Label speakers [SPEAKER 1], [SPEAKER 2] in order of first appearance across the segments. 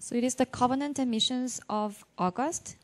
[SPEAKER 1] So it is the covenant and missions of August.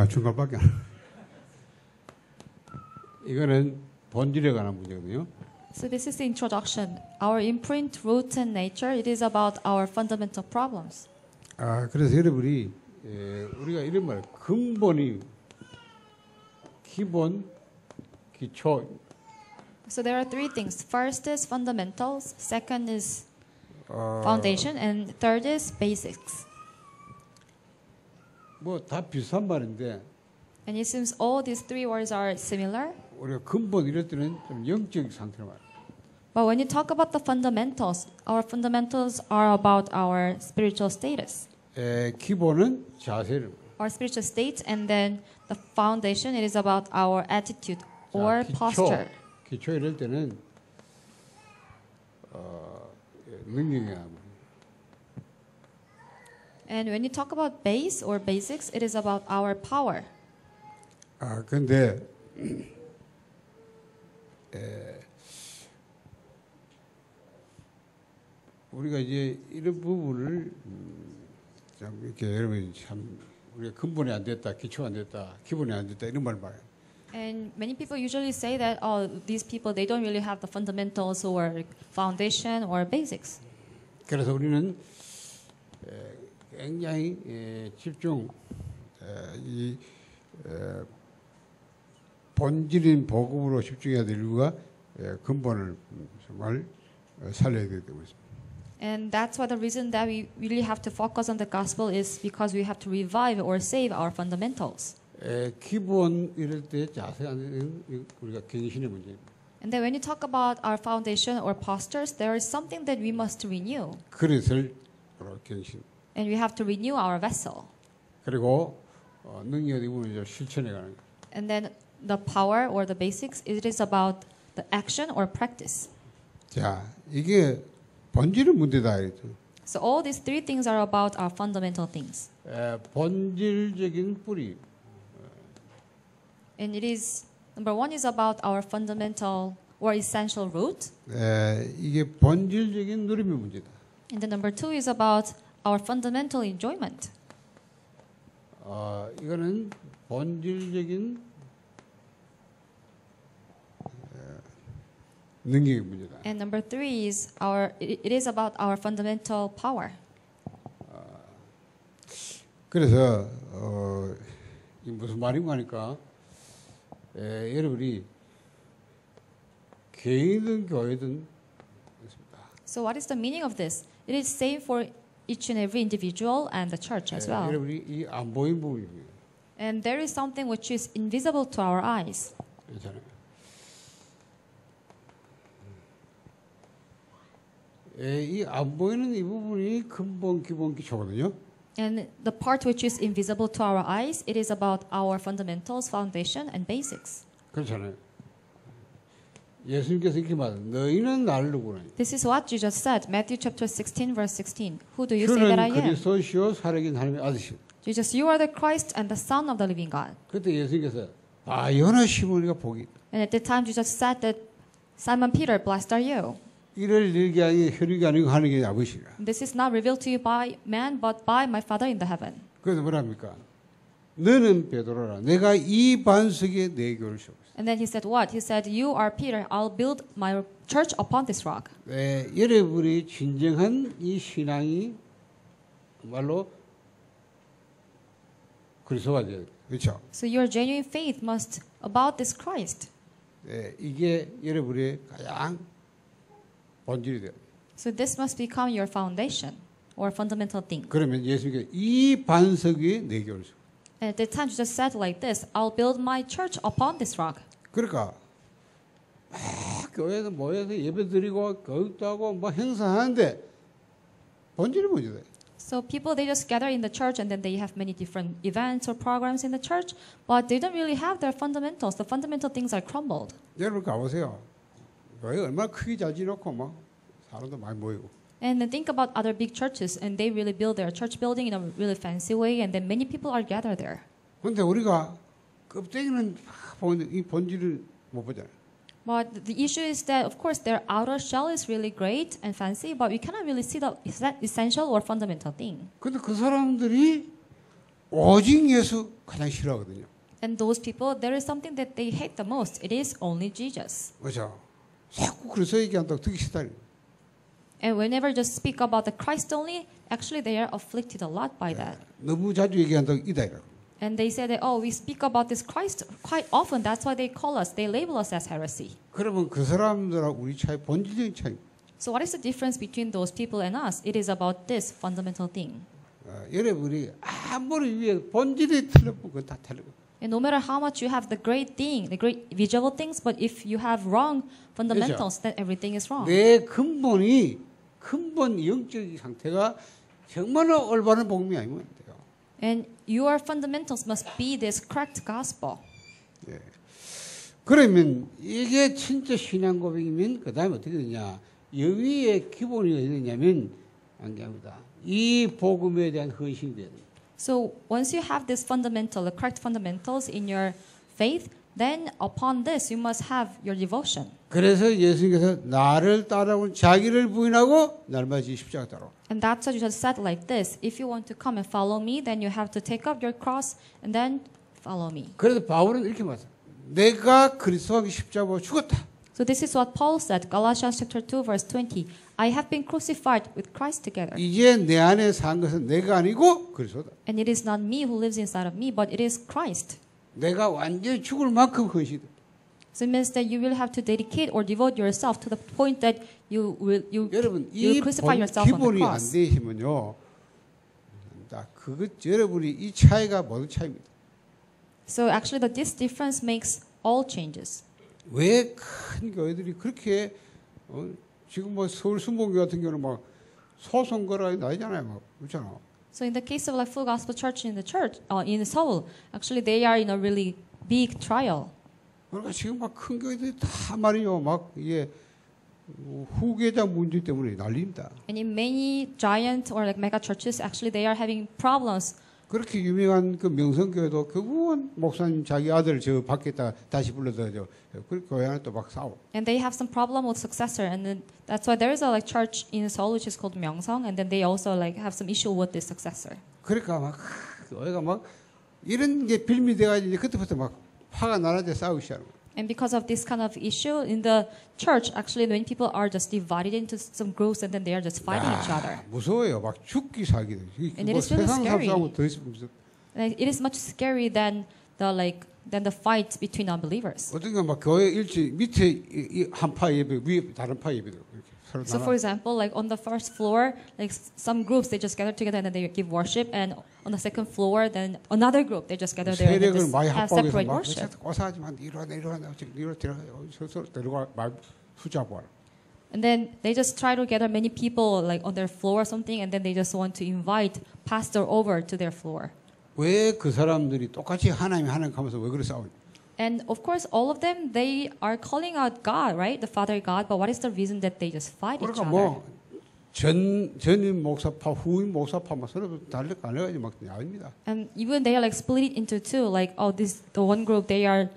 [SPEAKER 2] 중간밖에 안. 이거는 본질에 관한 문제거든요.
[SPEAKER 1] So this is the introduction. Our imprint, root, and nature. It is about our fundamental problems.
[SPEAKER 2] 그래서 여러분이 우리가 이런 말, 근본이 기본, 기초.
[SPEAKER 1] So there are three things. First is fundamentals. Second is foundation, and third is basics.
[SPEAKER 2] 뭐 다 비슷한 말인데.
[SPEAKER 1] And it seems all these three words are similar.
[SPEAKER 2] 우리가 근본 이럴 때는 좀 영적 상태로 말.
[SPEAKER 1] But when you talk about the fundamentals, our fundamentals are about our spiritual status.
[SPEAKER 2] 기본은 자세를.
[SPEAKER 1] Our spiritual state, and then the foundation, it is about our attitude or posture.
[SPEAKER 2] 기초 이럴 때는 능력이야.
[SPEAKER 1] And when you talk about base or basics, it is about our power.
[SPEAKER 2] 근데 우리가 이제 이런 부분을 참 이렇게 여러분이 참 우리가 근본이 안 됐다, 기초가 안 됐다, 기본이 안 됐다 이런 말을 말해요.
[SPEAKER 1] And many people usually say that, oh, these people, they don't really have the fundamentals or foundation or basics.
[SPEAKER 2] 그래서 우리는 굉장히 집중 이 본질인 복음으로 집중해야 될 이유가 근본을 정말 살려야 되기 때문에 있습니다.
[SPEAKER 1] And that's why the reason that we really have to focus on the gospel is because we have to revive or save our fundamentals.
[SPEAKER 2] 기본 이럴 때 자세가 안 되는 우리가 갱신의 문제입니다.
[SPEAKER 1] And then when you talk about our foundation or postures, there is something that we must renew.
[SPEAKER 2] 그릇을 갱신.
[SPEAKER 1] And we have to renew our vessel.
[SPEAKER 2] 그리고 능력 이 부분을 실천해 가는 거예요.
[SPEAKER 1] And then the power or the basics, it is about the action or practice.
[SPEAKER 2] 자, 이게 본질은 문제다 이랬죠.
[SPEAKER 1] So all these three things are about our fundamental things.
[SPEAKER 2] 본질적인 뿌리.
[SPEAKER 1] And it is, number one is about our fundamental or essential root.
[SPEAKER 2] 이게 본질적인 누림의 문제다.
[SPEAKER 1] And then number two is about our fundamental enjoyment.
[SPEAKER 2] 이거는 본질적인 능력의 문제다.
[SPEAKER 1] And number three is it is about our fundamental power.
[SPEAKER 2] 그래서 이 무슨 말인가 하니까 여러분이 개인이든 교회든 있습니다.
[SPEAKER 1] So what is the meaning of this? It is same for each and every individual and the church as well.
[SPEAKER 2] 여러분이 이 안 보이는 부분입니다.
[SPEAKER 1] And there is something which is invisible to our eyes.
[SPEAKER 2] 괜찮아요. 이 안 보이는 이 부분이 근본, 기본, 기초거든요.
[SPEAKER 1] And the part which is invisible to our eyes, it is about our fundamentals, foundation, and basics.
[SPEAKER 2] 그렇잖아요. 예수님께서 이렇게 말해요. 너희는 나를 누구냐?
[SPEAKER 1] This is what Jesus said, Matthew chapter 16, verse 16. Who do you say that I
[SPEAKER 2] 주는
[SPEAKER 1] am?
[SPEAKER 2] 그리스도시요 살아계신 하나님의 아들이시오.
[SPEAKER 1] Jesus, you are the Christ and the Son of the living God.
[SPEAKER 2] 그때 예수님께서 요나 시몬이가 복이.
[SPEAKER 1] And at the time, Jesus said that Simon Peter, blessed are you.
[SPEAKER 2] 이를 일게 아니 혈육이 아니고 하는 게 아버지라.
[SPEAKER 1] This is not revealed to you by man, but by my Father in the heaven.
[SPEAKER 2] 그래서 뭐랍니까? 너는 베드로라. 내가 이 반석에 내 교를 세우겠다.
[SPEAKER 1] And then he said what? He said, you are Peter. I'll build my church upon this rock.
[SPEAKER 2] 여러분이 진정한 이 신앙이 말로 그리스도가 돼야 돼. 그렇죠?
[SPEAKER 1] So your genuine faith must about this Christ.
[SPEAKER 2] 이게 여러분의 가장 본질이 돼요.
[SPEAKER 1] So this must become your foundation or fundamental thing.
[SPEAKER 2] 그러면 예수님께서 이 반석 위에 내 교를 세우겠다.
[SPEAKER 1] And at that time, Jesus said like this, I'll build my church upon this rock.
[SPEAKER 2] 그러니까 막 교회에서 모여서 예배드리고 교육도 하고 뭐 행사하는데 본질이 뭐지?
[SPEAKER 1] So people, they just gather in the church and then they have many different events or programs in the church, but they don't really have their fundamentals. The fundamental things are crumbled.
[SPEAKER 2] 여러분 가보세요. 교회 얼마나 크게 잘 지놓고 막 사람도 많이 모이고.
[SPEAKER 1] And then think about other big churches, and they really build their church building in a really fancy way, and then many people are gathered there.
[SPEAKER 2] 근데 우리가 껍데기는 보는데 이 본질을 못 보잖아요.
[SPEAKER 1] But the issue is that, of course, their outer shell is really great and fancy, but we cannot really see the essential or fundamental thing.
[SPEAKER 2] 근데 그 사람들이 오직 예수 가장 싫어하거든요.
[SPEAKER 1] And those people, there is something that they hate the most. It is only Jesus.
[SPEAKER 2] 그렇죠? 자꾸 그리스도 얘기한다고 듣기 싫다.
[SPEAKER 1] And whenever just speak about the Christ only, actually they are afflicted a lot by that.
[SPEAKER 2] 너무 자주 얘기한다고 이다 이라고.
[SPEAKER 1] And they say that, oh, we speak about this Christ quite often. That's why they call us, they label us as heresy.
[SPEAKER 2] 그러면 그 사람들하고 우리 차이 본질적인 차이.
[SPEAKER 1] So what is the difference between those people and us? It is about this fundamental thing.
[SPEAKER 2] 여러분이 아무리 위에 본질이 틀려도 그건 다 틀리고.
[SPEAKER 1] And no matter how much you have the great thing, the great visible things, but if you have wrong fundamentals, then everything is wrong.
[SPEAKER 2] 내 근본 영적 상태가 정말로 올바른 복음이 아니면 안 돼요.
[SPEAKER 1] And your fundamentals must be this correct gospel.
[SPEAKER 2] 예. 그러면 이게 진짜 신앙 고백이면 그 다음에 어떻게 되냐? 여기에 기본이 어디 되냐면 안개합니다. 이 복음에 대한 헌신이 돼야 돼요.
[SPEAKER 1] So once you have this fundamental, the correct fundamentals in your faith, then upon this you must have your devotion.
[SPEAKER 2] 그래서 예수님께서 나를 따라오는 자기를 부인하고 날마다 십자가 따라.
[SPEAKER 1] And that's what you just said like this. If you want to come and follow me, then you have to take up your cross and then follow me.
[SPEAKER 2] 그래서 바울은 이렇게 말했어요. 내가 그리스도와 십자가로 죽었다.
[SPEAKER 1] So this is what Paul said, Galatians chapter 2 verse 20. I have been crucified with Christ together.
[SPEAKER 2] 이제 내 안에 산 것은 내가 아니고 그리스도다.
[SPEAKER 1] And it is not me who lives inside of me, but it is Christ.
[SPEAKER 2] 내가 완전히 죽을 만큼 헌신돼.
[SPEAKER 1] So it means that you will have to dedicate or devote yourself to the point that you
[SPEAKER 2] 여러분
[SPEAKER 1] crucify
[SPEAKER 2] 이
[SPEAKER 1] yourself on the
[SPEAKER 2] 기본이 안
[SPEAKER 1] cross.
[SPEAKER 2] 되시면요, 그것 여러분이 이 차이가 모든 차이입니다.
[SPEAKER 1] So actually, this difference makes all changes.
[SPEAKER 2] 왜 큰 교회들이 그렇게 지금 뭐 서울 순복교 같은 경우는 막 소송 걸어야 나잖아요, 막 그렇잖아.
[SPEAKER 1] So in the case of like Full Gospel Church in Seoul, actually they are in a really big trial.
[SPEAKER 2] 그러니까 지금 막 큰 교회들이 다 말이요, 막 이게 후계자 문제 때문에 난립니다.
[SPEAKER 1] And in many giant or like mega churches, actually they are having problems.
[SPEAKER 2] 그렇게 유명한 그 명성교회도 결국은 목사님 자기 아들 저 밖에다 다시 불러서 그 교회 안에 또 막 싸워.
[SPEAKER 1] And they have some problem with successor, and then that's why there is a like church in Seoul which is called Myeongsang, and then they also like have some issue with the successor.
[SPEAKER 2] 그러니까 막 교회가 막 이런 게 빌미돼가지고 이제 그때부터 막 화가 나는데 싸우기 시작하는 거예요.
[SPEAKER 1] And because of this kind of issue in the church, actually, when people are just divided into some groups and then they are just fighting each other.
[SPEAKER 2] 무서워요. 막 죽기 살기.
[SPEAKER 1] And it
[SPEAKER 2] 뭐
[SPEAKER 1] is really
[SPEAKER 2] 세상
[SPEAKER 1] scary.
[SPEAKER 2] 사람하고 더 있으면 무섭.
[SPEAKER 1] Like, it is much scary than the fight between unbelievers.
[SPEAKER 2] 어떤가 막 교회 일지 밑에 한 파 예배, 위에 다른 파 예배 이렇게 서로
[SPEAKER 1] So, for example, like on the first floor, like some groups they just gather together and then they give worship, and on the second floor, then another group they just gather there and then
[SPEAKER 2] 세력을
[SPEAKER 1] just
[SPEAKER 2] 많이
[SPEAKER 1] have
[SPEAKER 2] 합방해서
[SPEAKER 1] separate
[SPEAKER 2] 막
[SPEAKER 1] worship.
[SPEAKER 2] 고사하지만 이리와 들어가 서로 데려가 말 수잡아.
[SPEAKER 1] And then they just try to gather many people like on their floor or something, and then they just want to invite pastor over to their floor.
[SPEAKER 2] 왜 그 사람들이 똑같이 하나님 하면서 왜 그래 싸우냐?
[SPEAKER 1] And of course, all of them, they are calling out God, right? The Father God. But what is the reason that they just fight each
[SPEAKER 2] 그러니까
[SPEAKER 1] other?
[SPEAKER 2] 뭐 전임 목사파, 후임 목사파 막 서로 달려가지고 막 아닙니다.
[SPEAKER 1] And even they are like split into two. Like, oh, the one group they are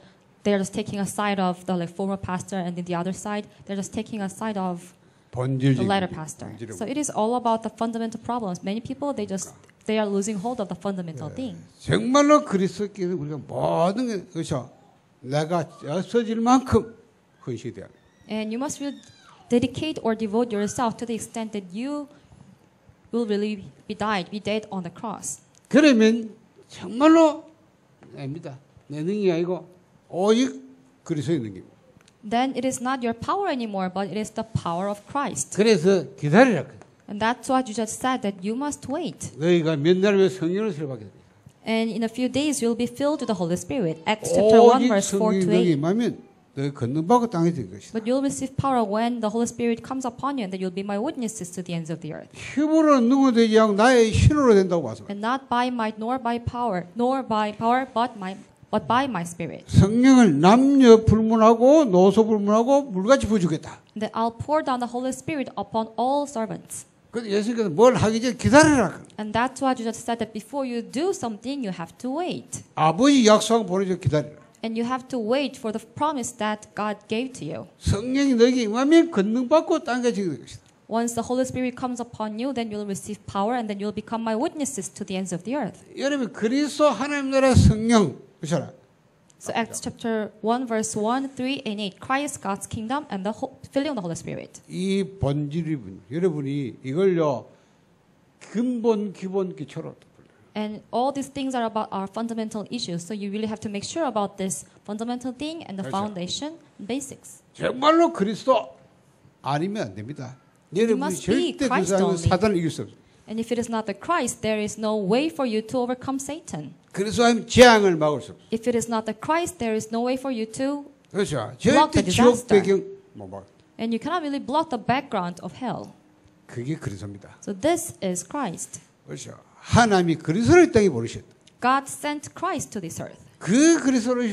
[SPEAKER 1] just taking a side of the like former pastor, and then the other side they're just taking a side of the latter pastor. So it is all about the fundamental problems. Many people they are losing hold of the fundamental thing.
[SPEAKER 2] 정말로 그리스도께서 우리가 모든 게 그렇죠. 내가 써질 만큼 헌신돼야 돼.
[SPEAKER 1] And you must really dedicate or devote yourself to the extent that you will really be dead on the cross.
[SPEAKER 2] 그러면 정말로 아닙니다. 내 능력이 아니고 오직 그리스도의 능력.
[SPEAKER 1] Then it is not your power anymore, but it is the power of Christ.
[SPEAKER 2] 그래서 기다리라.
[SPEAKER 1] And that's what you just said, that you must wait.
[SPEAKER 2] 너희가 몇 날 후에 성령을 수료받게 됩니다.
[SPEAKER 1] And in a few days you will be filled with the Holy Spirit. Acts chapter 1
[SPEAKER 2] 오직
[SPEAKER 1] verse 4
[SPEAKER 2] 성령이
[SPEAKER 1] to
[SPEAKER 2] 너에게
[SPEAKER 1] 8.
[SPEAKER 2] 임하면 너희 걷는바가 땅에 될 것이다.
[SPEAKER 1] But you'll receive power when the Holy Spirit comes upon you, and that you'll be my witnesses to the ends of the earth.
[SPEAKER 2] 힘으로 능력되지 않고 나의 신으로 된다고 말씀.
[SPEAKER 1] And not by might nor by power, but by my Spirit.
[SPEAKER 2] 성령을 남녀 불문하고 노소 불문하고 물같이 부어주겠다.
[SPEAKER 1] And that I'll pour down the Holy Spirit upon all servants.
[SPEAKER 2] 그래서 예수님께서 뭘 하기 전에 기다리라.
[SPEAKER 1] And that's why Jesus said that before you do something, you have to wait.
[SPEAKER 2] 아버지 약속한 보내줘 기다리라.
[SPEAKER 1] And you have to wait for the promise that God gave to you.
[SPEAKER 2] 성령이 너에게 임하면 권능받고 땅에 지게 될 것이다.
[SPEAKER 1] Once the Holy Spirit comes upon you, then you'll receive power, and then you'll become my witnesses to the ends of the earth.
[SPEAKER 2] 여러분 그리스도 하나님 나라의 성령 그렇잖아.
[SPEAKER 1] So Acts chapter 1 verse 1, 3, and 8. Christ, God's kingdom, and the filling of the Holy Spirit.
[SPEAKER 2] 이 본질이 여러분이 이걸요 근본 기본 기초로.
[SPEAKER 1] And all these things are about our fundamental issues. So you really have to make sure about this fundamental thing and the foundation, basics.
[SPEAKER 2] 정말로 그리스도 아니면 안 됩니다. 여러분이 절대 그 사람은 사단을 이길 수 없어요.
[SPEAKER 1] And if it is not the Christ, there is no way for you to overcome Satan.
[SPEAKER 2] 그리스도 아니면 재앙을 막을 수 없어요.
[SPEAKER 1] If it is not the Christ, there is no way for you to
[SPEAKER 2] 그렇죠.
[SPEAKER 1] block
[SPEAKER 2] 절대
[SPEAKER 1] the
[SPEAKER 2] 지옥
[SPEAKER 1] disaster.
[SPEAKER 2] 배경 못 막.
[SPEAKER 1] And you cannot really block the background of hell.
[SPEAKER 2] 그게 그리스도입니다.
[SPEAKER 1] So this is Christ.
[SPEAKER 2] 그렇죠. 하나님이 그리스도를 이 땅에 보내셨다.
[SPEAKER 1] God sent Christ to this earth.
[SPEAKER 2] 그 그리스도를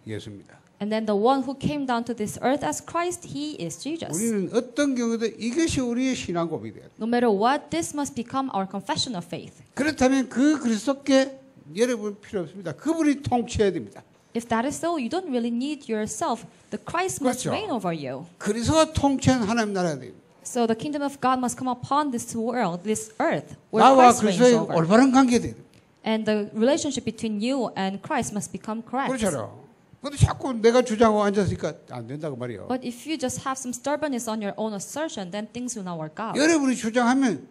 [SPEAKER 2] 예수입니다.
[SPEAKER 1] And then the one who came down to this earth as Christ, he is Jesus.
[SPEAKER 2] 우리는 어떤 경우도 이것이 우리의 신앙 고백이 돼야 돼.
[SPEAKER 1] No matter what, this must become our confession of faith.
[SPEAKER 2] 그렇다면 그 그리스도께 여러분 필요 없습니다. 그분이 통치해야 됩니다.
[SPEAKER 1] If that is so, you don't really need yourself. The Christ must
[SPEAKER 2] 그렇죠.
[SPEAKER 1] reign over you.
[SPEAKER 2] 그리스도가 통치하는 하나님 나라가 됩니다.
[SPEAKER 1] So the kingdom of God must come upon this world, this earth, where
[SPEAKER 2] 나와
[SPEAKER 1] Christ reigns
[SPEAKER 2] 그리스도의
[SPEAKER 1] over.
[SPEAKER 2] 올바른 관계가 돼야 됩니다.
[SPEAKER 1] And the relationship between you and Christ must become correct.
[SPEAKER 2] 그렇잖아요. 근데 자꾸 내가 주장하고 앉았으니까 안 된다고 말이에요.
[SPEAKER 1] But if you just have some stubbornness on your own assertion, then things will not work out.
[SPEAKER 2] 여러분이 주장하면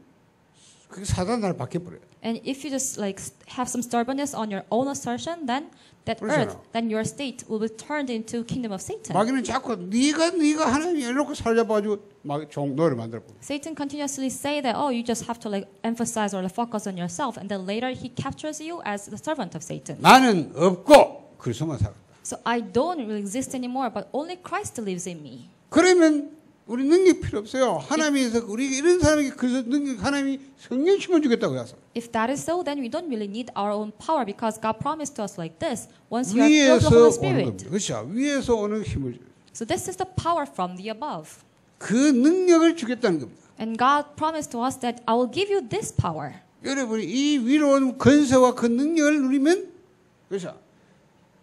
[SPEAKER 2] 그 사단 나라 바뀌어버려요.
[SPEAKER 1] And if you just like have some stubbornness on your own assertion, then that earth, then your state will be turned into kingdom of Satan.
[SPEAKER 2] 마귀는 자꾸 네가 하나님 열놓고 살려봐가지고 막 종노를 만들어.
[SPEAKER 1] Satan continuously say that you just have to like emphasize or like, focus on yourself, and then later he captures you as the servant of Satan.
[SPEAKER 2] 나는 없고 그리스도만 살아.
[SPEAKER 1] So I don't really exist anymore, but only Christ lives in me.
[SPEAKER 2] 그러면 우리 능력 필요 없어요. 하나님에서 우리 이런 사람에게 그래서 능력 하나님이 성령 심어 주겠다고 해서.
[SPEAKER 1] If that is so, then we don't really need our own power because God promised to us like this. Once you are filled with the Holy
[SPEAKER 2] 위에서 오는
[SPEAKER 1] Spirit.
[SPEAKER 2] 겁니다. 그렇죠. 위에서 오는 힘을 줘.
[SPEAKER 1] So this is the power from the above.
[SPEAKER 2] 그 능력을 주겠다는 겁니다.
[SPEAKER 1] And God promised to us that I will give you this power.
[SPEAKER 2] 여러분이 이 위로 오는 권세와 그 능력을 누리면 그렇죠.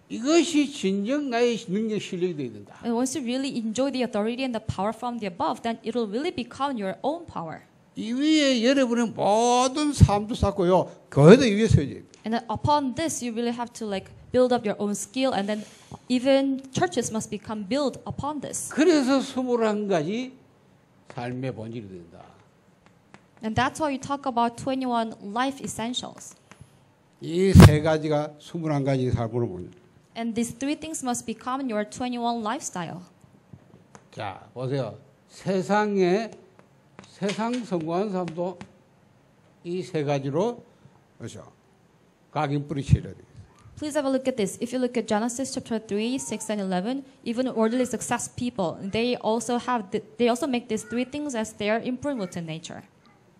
[SPEAKER 2] 이것이 진정 나의 능력 실력이 되어야 된다.
[SPEAKER 1] And once you really enjoy the authority and the power from the above, then it will really become your own power.
[SPEAKER 2] 이 위에 여러분의 모든 삶도 쌓고요. 교회도 이 위에 서야 돼요.
[SPEAKER 1] And then upon this, you really have to like build up your own skill, and then even churches must become built upon this.
[SPEAKER 2] 그래서 21가지 삶의 본질이 된다.
[SPEAKER 1] And that's why you talk about 21 life essentials.
[SPEAKER 2] 이 세 가지가 21가지 삶으로 보는.
[SPEAKER 1] And these three things must become your 21 lifestyle.
[SPEAKER 2] 자, 보세요. 세상 성공한 사람도 이 세 가지로 그렇죠. 각인 뿌리쳐야 돼.
[SPEAKER 1] Please have a look at this. If you look at Genesis chapter 3, 6, and 11, even worldly success people, they also make these three things as their improvement in nature.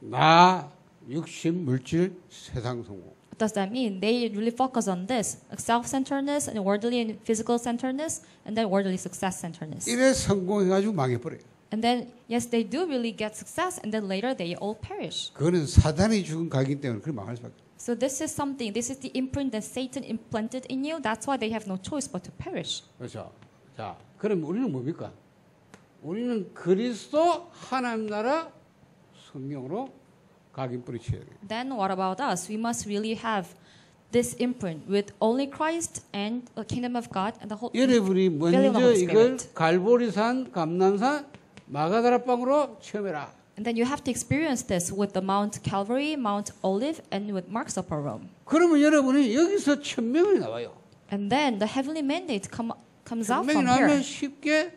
[SPEAKER 2] 나, 육신, 물질, 세상 성공.
[SPEAKER 1] What does that mean? They really focus on this, self-centeredness and worldly and physical centeredness, and then worldly success centeredness.
[SPEAKER 2] 이래 성공해가지고 망해버려요.
[SPEAKER 1] And then, yes, they do really get success, and then later they all perish.
[SPEAKER 2] 그거는 사단이 죽은 각이기 때문에 그걸 망할 수밖에 없어요.
[SPEAKER 1] So this is the imprint that Satan implanted in you. That's why they have no choice but to perish.
[SPEAKER 2] 그렇죠. 자, 그럼 우리는 뭡니까? 우리는 그리스도 하나님 나라 성령으로 각인 뿌리쳐야 돼요.
[SPEAKER 1] Then what about us? We must really have this imprint with only Christ and the kingdom of God and the whole.
[SPEAKER 2] 여러분이 먼저 이걸 갈보리산, 감남산, 마가다라방으로 체험해라.
[SPEAKER 1] And then you have to experience this with the Mount Calvary, Mount Olive, and with Mark's Upper Room.
[SPEAKER 2] 그러면 여러분이 여기서 천명이 나와요.
[SPEAKER 1] And then the heavenly mandate comes out
[SPEAKER 2] 천명이
[SPEAKER 1] from here.
[SPEAKER 2] 나오면 쉽게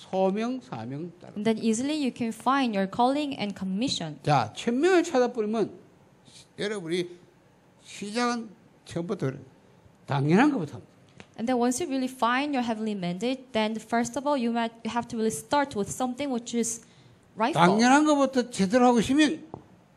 [SPEAKER 2] 소명, 사명 따라.
[SPEAKER 1] And then easily you can find your calling and commission.
[SPEAKER 2] 자, 천명을 찾아버리면 여러분이 시작은 처음부터 당연한 것부터.
[SPEAKER 1] And then once you really find your heavenly mandate, then first of all you have to really start with something which is rightful.
[SPEAKER 2] 당연한 것부터 제대로 하고 싶으면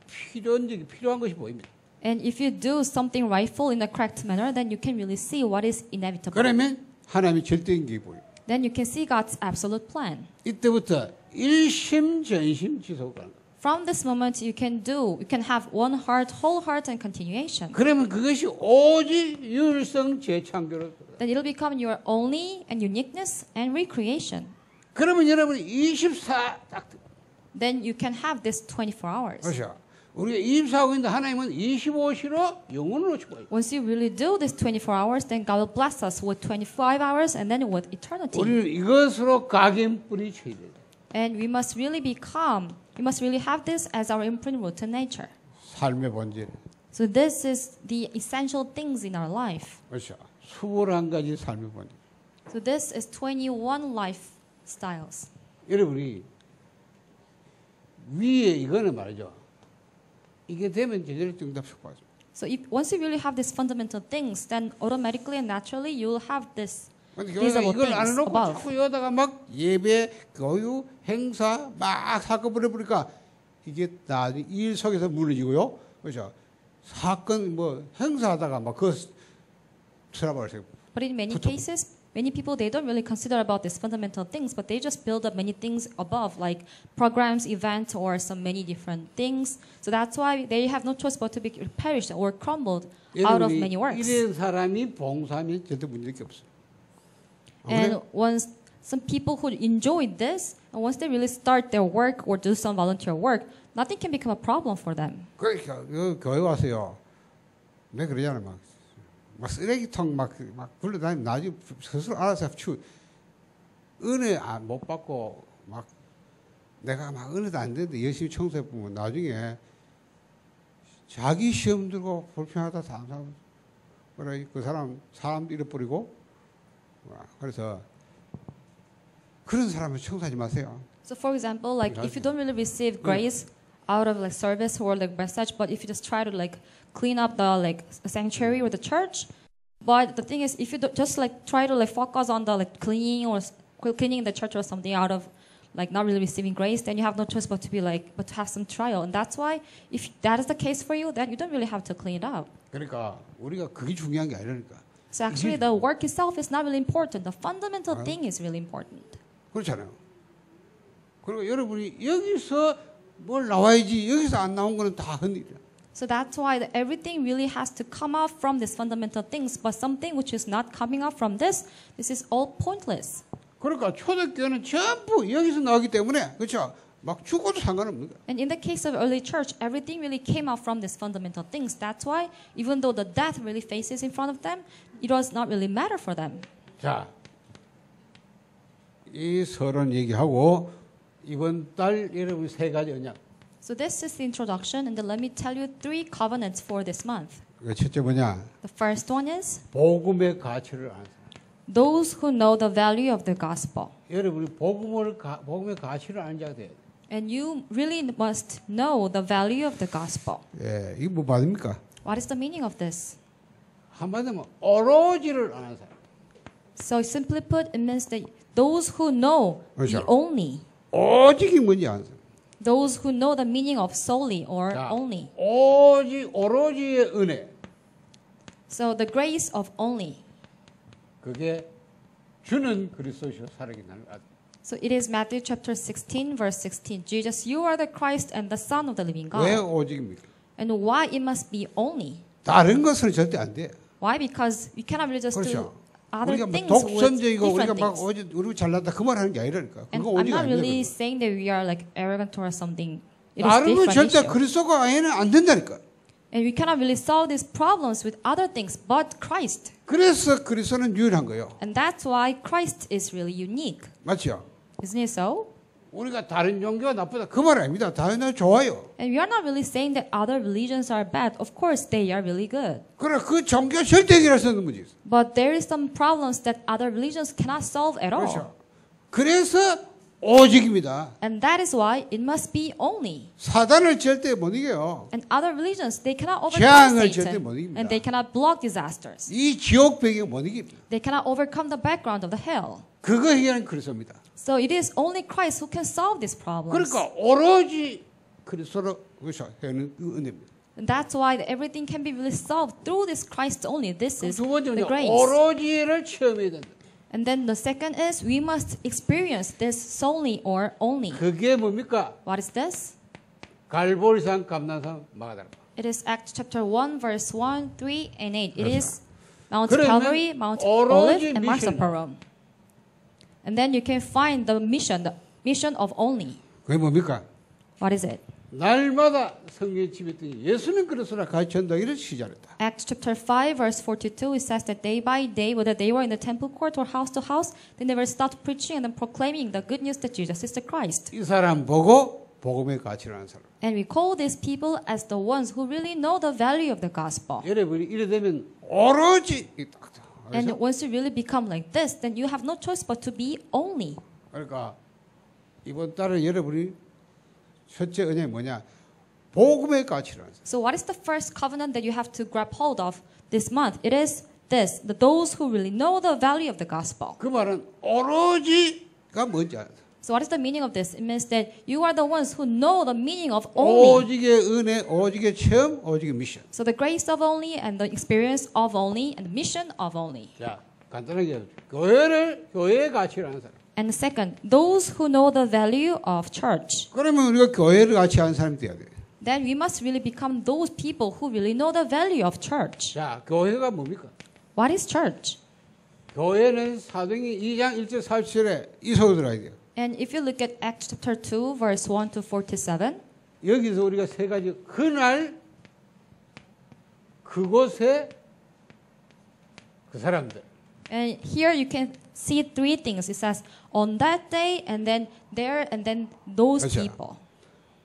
[SPEAKER 2] 필요한 것이 보입니다.
[SPEAKER 1] And if you do something rightful in the correct manner, then you can really see what is inevitable.
[SPEAKER 2] 그러면 하나님의 절대인격이 보여요.
[SPEAKER 1] Then you can see God's absolute plan.
[SPEAKER 2] 이때부터 일심전심 지속하는 거예요.
[SPEAKER 1] From this moment, you can have one heart, whole heart, and continuation.
[SPEAKER 2] 그러면 그것이 오직 율성 재창조로.
[SPEAKER 1] Then it'll become your only and uniqueness and recreation.
[SPEAKER 2] 그러면 여러분이 24 딱.
[SPEAKER 1] Then you can have this 24 hours.
[SPEAKER 2] 그렇죠. 우리가 24하고 있는데 하나님은 25시로 영혼을 놓치고.
[SPEAKER 1] Once you really do this 24 hours, then God will bless us with 25 hours and then with eternity.
[SPEAKER 2] 우리는 이것으로 각인뿌리 쳐야 돼요.
[SPEAKER 1] And we must really have this as our imprint root in nature.
[SPEAKER 2] 삶의 본질.
[SPEAKER 1] So this is the essential things in our life.
[SPEAKER 2] 그렇죠. 21가지 삶의 본질.
[SPEAKER 1] So this is 21 lifestyles.
[SPEAKER 2] 여러분이 위에 이거는 말이죠. 이게 되면 제대로 응답식 받죠.
[SPEAKER 1] So once you really have these fundamental things, then automatically and naturally you will have these visible
[SPEAKER 2] 이걸 안
[SPEAKER 1] things
[SPEAKER 2] 해놓고
[SPEAKER 1] above.
[SPEAKER 2] 자꾸 여다가 막 예배, 교육, 행사 막 사건 벌여버리니까 이게 나중에 일 속에서 무너지고요. 그렇죠. 사건 뭐 행사하다가 막 그거 틀어버렸어요.
[SPEAKER 1] But in many cases, many people, they don't really consider about these fundamental things, but they just build up many things above, like programs, events, or some many different things. So that's why they have no choice but to be perished or crumbled out of many works.
[SPEAKER 2] 이런 사람이 봉사하면 절대 문제가 없어요.
[SPEAKER 1] And once some people who enjoy this, and once they really start their work or do some volunteer work, nothing can become a problem for them.
[SPEAKER 2] 그러니까 교회 와서요. 내가 그러잖아 막 쓰레기통 막 굴러다니면 나중에 스스로 알아서 은혜 못 받고 막 내가 막 은혜도 안 되는데 열심히 청소해 보면 나중에 자기 시험 들고 불평하다 사람 그래 그 사람도 잃어버리고 그래서 그런 사람을 청소하지 마세요.
[SPEAKER 1] So for example, like if you don't really receive grace out of like service or like message, but if you just try to like clean up the like sanctuary or the church, but the thing is, if you just like try to like focus on the like cleaning the church or something out of like not really receiving grace, then you have no choice but to have some trial, and that's why if that is the case for you, then you don't really have to clean it up.
[SPEAKER 2] 그러니까 우리가 그게 중요한 게 아니라니까.
[SPEAKER 1] So actually, the work itself is not really important. The fundamental thing is really important.
[SPEAKER 2] 그렇잖아요. 그리고 여러분이 여기서 뭘 나와야지 여기서 안 나온 거는 다 헛일이야.
[SPEAKER 1] So that's why everything really has to come out from these fundamental things. But something which is not coming out from this is all pointless.
[SPEAKER 2] 그러니까 초대교회는 전부 여기서 나오기 때문에 그렇죠. 막 죽어도 상관없는 거야.
[SPEAKER 1] And in the case of early church, everything really came out from these fundamental things. That's why even though the death really faces in front of them, it does not really matter for them.
[SPEAKER 2] 자, 이 서론 얘기하고 이번 달 여러분 세 가지 언약.
[SPEAKER 1] So this is the introduction, and then let me tell you 3 covenants for this month.
[SPEAKER 2] 첫째 뭐냐?
[SPEAKER 1] The first one is
[SPEAKER 2] 복음의 가치를 아는 사람.
[SPEAKER 1] those who know the value of the gospel.
[SPEAKER 2] 여러분이 복음의 가치를 아는 자가 돼야 돼.
[SPEAKER 1] And you really must know the value of the gospel.
[SPEAKER 2] 예, 이게 뭐 말입니까?
[SPEAKER 1] What is the meaning of this?
[SPEAKER 2] 한마디로 오로지를 아는 사람.
[SPEAKER 1] So simply put, it means that those who know the only.
[SPEAKER 2] 오직이 뭔지 아는 사람.
[SPEAKER 1] Those who know the meaning of solely or only.
[SPEAKER 2] 오로지의 은혜.
[SPEAKER 1] So the grace of only.
[SPEAKER 2] 그게 주는 그리스도시요 살아계신 나를 아들.
[SPEAKER 1] So it is Matthew chapter 16 verse 16. Jesus, you are the Christ and the Son of the living God.
[SPEAKER 2] 왜 오직입니까?
[SPEAKER 1] And why it must be only?
[SPEAKER 2] 다른 것은 절대 안 돼.
[SPEAKER 1] Why? Because you cannot really just
[SPEAKER 2] 그렇죠.
[SPEAKER 1] do other
[SPEAKER 2] 우리가
[SPEAKER 1] things
[SPEAKER 2] 뭐
[SPEAKER 1] with
[SPEAKER 2] 독선적이고 우리가
[SPEAKER 1] different
[SPEAKER 2] 막
[SPEAKER 1] things.
[SPEAKER 2] 우리 잘났다 그 말하는 게 아니라니까.
[SPEAKER 1] And
[SPEAKER 2] 그거
[SPEAKER 1] I'm
[SPEAKER 2] 오직
[SPEAKER 1] not really
[SPEAKER 2] 아니에요.
[SPEAKER 1] saying that we are like arrogant or something. It is
[SPEAKER 2] 다른 건
[SPEAKER 1] different
[SPEAKER 2] 절대
[SPEAKER 1] issue.
[SPEAKER 2] 그리스도가 아니면 안 된다니까.
[SPEAKER 1] And we cannot really solve these problems with other things but Christ.
[SPEAKER 2] 그래서 그리스도는 유일한 거예요.
[SPEAKER 1] And that's why Christ is really unique.
[SPEAKER 2] 맞죠?
[SPEAKER 1] Isn't it so?
[SPEAKER 2] 우리가 다른 종교가 나쁘다 그 말 아닙니다. 다른 종 좋아요.
[SPEAKER 1] And we are not really saying that other religions are bad. Of course, they are really good.
[SPEAKER 2] 그러나 그 종교 절대 해결할 수 없는 문제 있어요.
[SPEAKER 1] But there is some problems that other religions cannot solve at all.
[SPEAKER 2] 그렇죠. 그래서 오직입니다.
[SPEAKER 1] And that is why it must be only.
[SPEAKER 2] 사단을 절대 못 이겨요.
[SPEAKER 1] And other religions, they cannot
[SPEAKER 2] 재앙을
[SPEAKER 1] overcome
[SPEAKER 2] 절대
[SPEAKER 1] Satan.
[SPEAKER 2] 못 이깁니다.
[SPEAKER 1] And they cannot block disasters.
[SPEAKER 2] 이 지옥 배경 못 이깁니다.
[SPEAKER 1] They cannot overcome the background of the hell.
[SPEAKER 2] 그거 해결은 그리스도입니다.
[SPEAKER 1] So it is only Christ who can solve these problems.
[SPEAKER 2] 그러니까 오로지 그리스도로 그것이 하는 은혜입니다.
[SPEAKER 1] And that's why everything can be really solved through this Christ only. This is
[SPEAKER 2] 두
[SPEAKER 1] the
[SPEAKER 2] 번째는
[SPEAKER 1] grace.
[SPEAKER 2] 오로지를 체험해야 된다.
[SPEAKER 1] And then the second is we must experience this solely or only.
[SPEAKER 2] 그게 뭡니까?
[SPEAKER 1] What is this?
[SPEAKER 2] 갈보리산, 감난산, 마가다라.
[SPEAKER 1] It is Acts chapter 1, verse 1, 3, and 8. It is Mount
[SPEAKER 2] 그러면
[SPEAKER 1] Calvary, Mount
[SPEAKER 2] 오로지
[SPEAKER 1] Olive, and Mount
[SPEAKER 2] 미션.
[SPEAKER 1] Paran. And then you can find the mission of only.
[SPEAKER 2] 그게 뭡니까?
[SPEAKER 1] What is it?
[SPEAKER 2] 날마다 성경에 집했더니 예수는 그리스도라 가르친다 이를 시작했다.
[SPEAKER 1] Acts chapter 5, verse 42, it says that day by day, whether they were in the temple court or house to house, they never stopped preaching and then proclaiming the good news that Jesus is the Christ.
[SPEAKER 2] 이 사람 보고 복음의 가치를 아는 사람.
[SPEAKER 1] And we call these people as the ones who really know the value of the gospel.
[SPEAKER 2] 여러분이 이래 되면 오로지
[SPEAKER 1] And once you really become like this, then you have no choice but to be only.
[SPEAKER 2] 그러니까 이번 달에 여러분이 첫째 은혜 뭐냐? 복음의 가치를 아는 사람.
[SPEAKER 1] So what is the first covenant that you have to grab hold of this month? It is this, that those who really know the value of the gospel.
[SPEAKER 2] 그 말은 오로지가 뭔지 아는 사람.
[SPEAKER 1] So what is the meaning of this? It means that you are the ones who know the meaning of only.
[SPEAKER 2] 오직의 은혜, 오직의 체험, 오직의 미션.
[SPEAKER 1] So the grace of only and the experience of only and the mission of only.
[SPEAKER 2] 자, 간단하게 교회의 가치를 아는 사람.
[SPEAKER 1] And second, those who know the value of church.
[SPEAKER 2] 그러면 우리가 교회를 같이 아는 사람이 돼야 돼.
[SPEAKER 1] Then we must really become those people who really know the value of church.
[SPEAKER 2] 자, 교회가 뭡니까?
[SPEAKER 1] What is church?
[SPEAKER 2] 교회는 사도행전 2장 1절 47에 이 소리 들어야 돼요.
[SPEAKER 1] And if you look at Acts chapter 2, verse 1 to 47,
[SPEAKER 2] 여기서 우리가 세 가지 그날 그곳에 그 사람들.
[SPEAKER 1] and here you can see three things. It says on that day, and then there, and then those
[SPEAKER 2] 그렇죠.
[SPEAKER 1] people.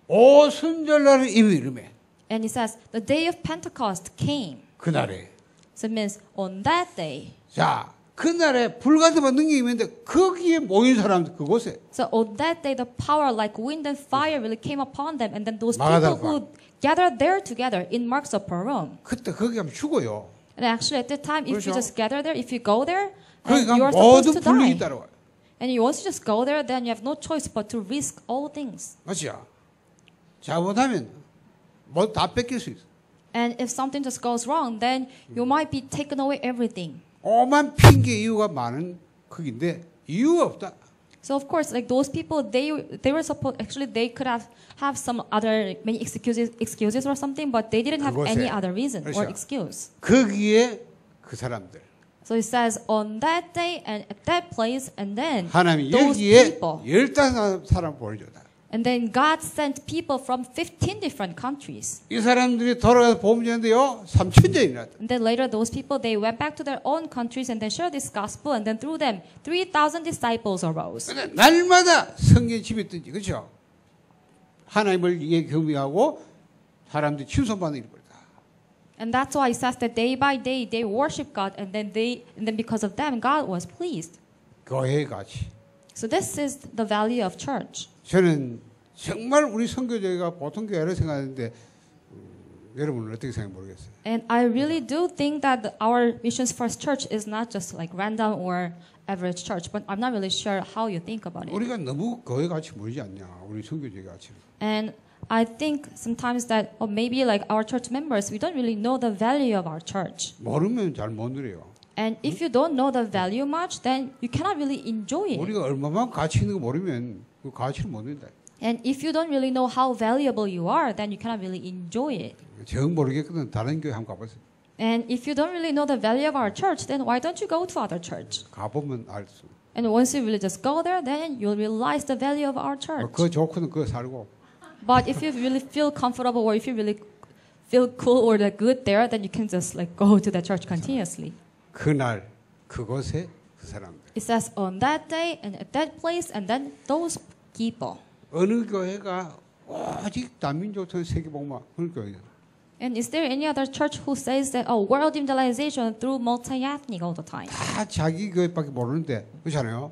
[SPEAKER 2] 오순절날은 이미 이름에
[SPEAKER 1] And it says the day of Pentecost came.
[SPEAKER 2] 그날에.
[SPEAKER 1] So it means on that day.
[SPEAKER 2] 자, 그날에 불같은 능력이 있는데 거기에 모인 사람들 그곳에.
[SPEAKER 1] So on that day, the power like wind and fire really came upon them, and then those people
[SPEAKER 2] 마가다라.
[SPEAKER 1] who gathered there together in Marks of Paran.
[SPEAKER 2] 그때 거기 가면 죽어요.
[SPEAKER 1] And actually, at that time, if you
[SPEAKER 2] 그렇죠.
[SPEAKER 1] just gather there, if you go there,
[SPEAKER 2] 거기
[SPEAKER 1] and you
[SPEAKER 2] 가면
[SPEAKER 1] are supposed
[SPEAKER 2] 모든
[SPEAKER 1] to die.
[SPEAKER 2] 불력이 따라와요.
[SPEAKER 1] And you once you just go there, then you have no choice but to risk all things.
[SPEAKER 2] 맞죠? 잘못하면 뭐 다 뺏길 수 있어.
[SPEAKER 1] And if something just goes wrong, then you might be taken away everything.
[SPEAKER 2] 오만 핑계 이유가 많은 거긴데 이유가 없다.
[SPEAKER 1] So of course, like those people, they were supposed actually they could have some other many excuses or something, but they didn't have
[SPEAKER 2] 그곳에.
[SPEAKER 1] any other reason or
[SPEAKER 2] 그렇죠.
[SPEAKER 1] excuse.
[SPEAKER 2] 거기에 그 사람들.
[SPEAKER 1] So it says on that day and at that place, and then
[SPEAKER 2] 하나님이
[SPEAKER 1] those
[SPEAKER 2] 여기에
[SPEAKER 1] people,
[SPEAKER 2] 15사람 보내줬다.
[SPEAKER 1] and then God sent people from 15 different countries.
[SPEAKER 2] 이 사람들이 돌아가서 복음 전했는데요. 3,000전이 났다.
[SPEAKER 1] And then later, those people they went back to their own countries and then shared this gospel, and then through them 3,000 disciples arose.
[SPEAKER 2] 근데 날마다 성경 집에 있든지 그렇죠? 하나님을 이해 경배하고 사람들이 칭송받는 일을 벌였다.
[SPEAKER 1] And that's why it says that day by day they worship God, and then because of them, God was pleased.
[SPEAKER 2] 교회의 가치.
[SPEAKER 1] So this is the value of church.
[SPEAKER 2] 저는 정말 우리 선교제가 보통 교회를 생각하는데 여러분은 어떻게 생각해 모르겠어요.
[SPEAKER 1] And I really do think that our Missions First Church is not just like random or average church, but I'm not really sure how you think about it.
[SPEAKER 2] 우리가 너무 교회 가치 모르지 않냐? 우리 선교제 가치.
[SPEAKER 1] And I think sometimes that maybe like our church members, we don't really know the value of our church.
[SPEAKER 2] 모르면 잘 못 누려요.
[SPEAKER 1] And if you don't know the value much, then you cannot really enjoy it.
[SPEAKER 2] 우리가 얼마만 가치 있는 거 모르면 그 가치를 못 누린다.
[SPEAKER 1] And if you don't really know how valuable you are, then you cannot really enjoy it.
[SPEAKER 2] 정 모르겠거든 다른 교회 한번 가보세요.
[SPEAKER 1] And if you don't really know the value of our church, then why don't you go to other church?
[SPEAKER 2] 가보면 알 수.
[SPEAKER 1] And once you really just go there, then you'll realize the value of our church.
[SPEAKER 2] 그거 좋거든 그거 살고.
[SPEAKER 1] But if you really feel comfortable or if you really feel cool or like good there, then you can just like go to the church continuously.
[SPEAKER 2] 그날 그곳에 그 사람들.
[SPEAKER 1] It says on that day and at that place and then those people.
[SPEAKER 2] 어느 교회가 오직 단민족처럼 세계복음화 그런 교회다.
[SPEAKER 1] And is there any other church who says that world evangelization through multi-ethnic all the time?
[SPEAKER 2] 다 자기 교회밖에 모르는데 그렇잖아요.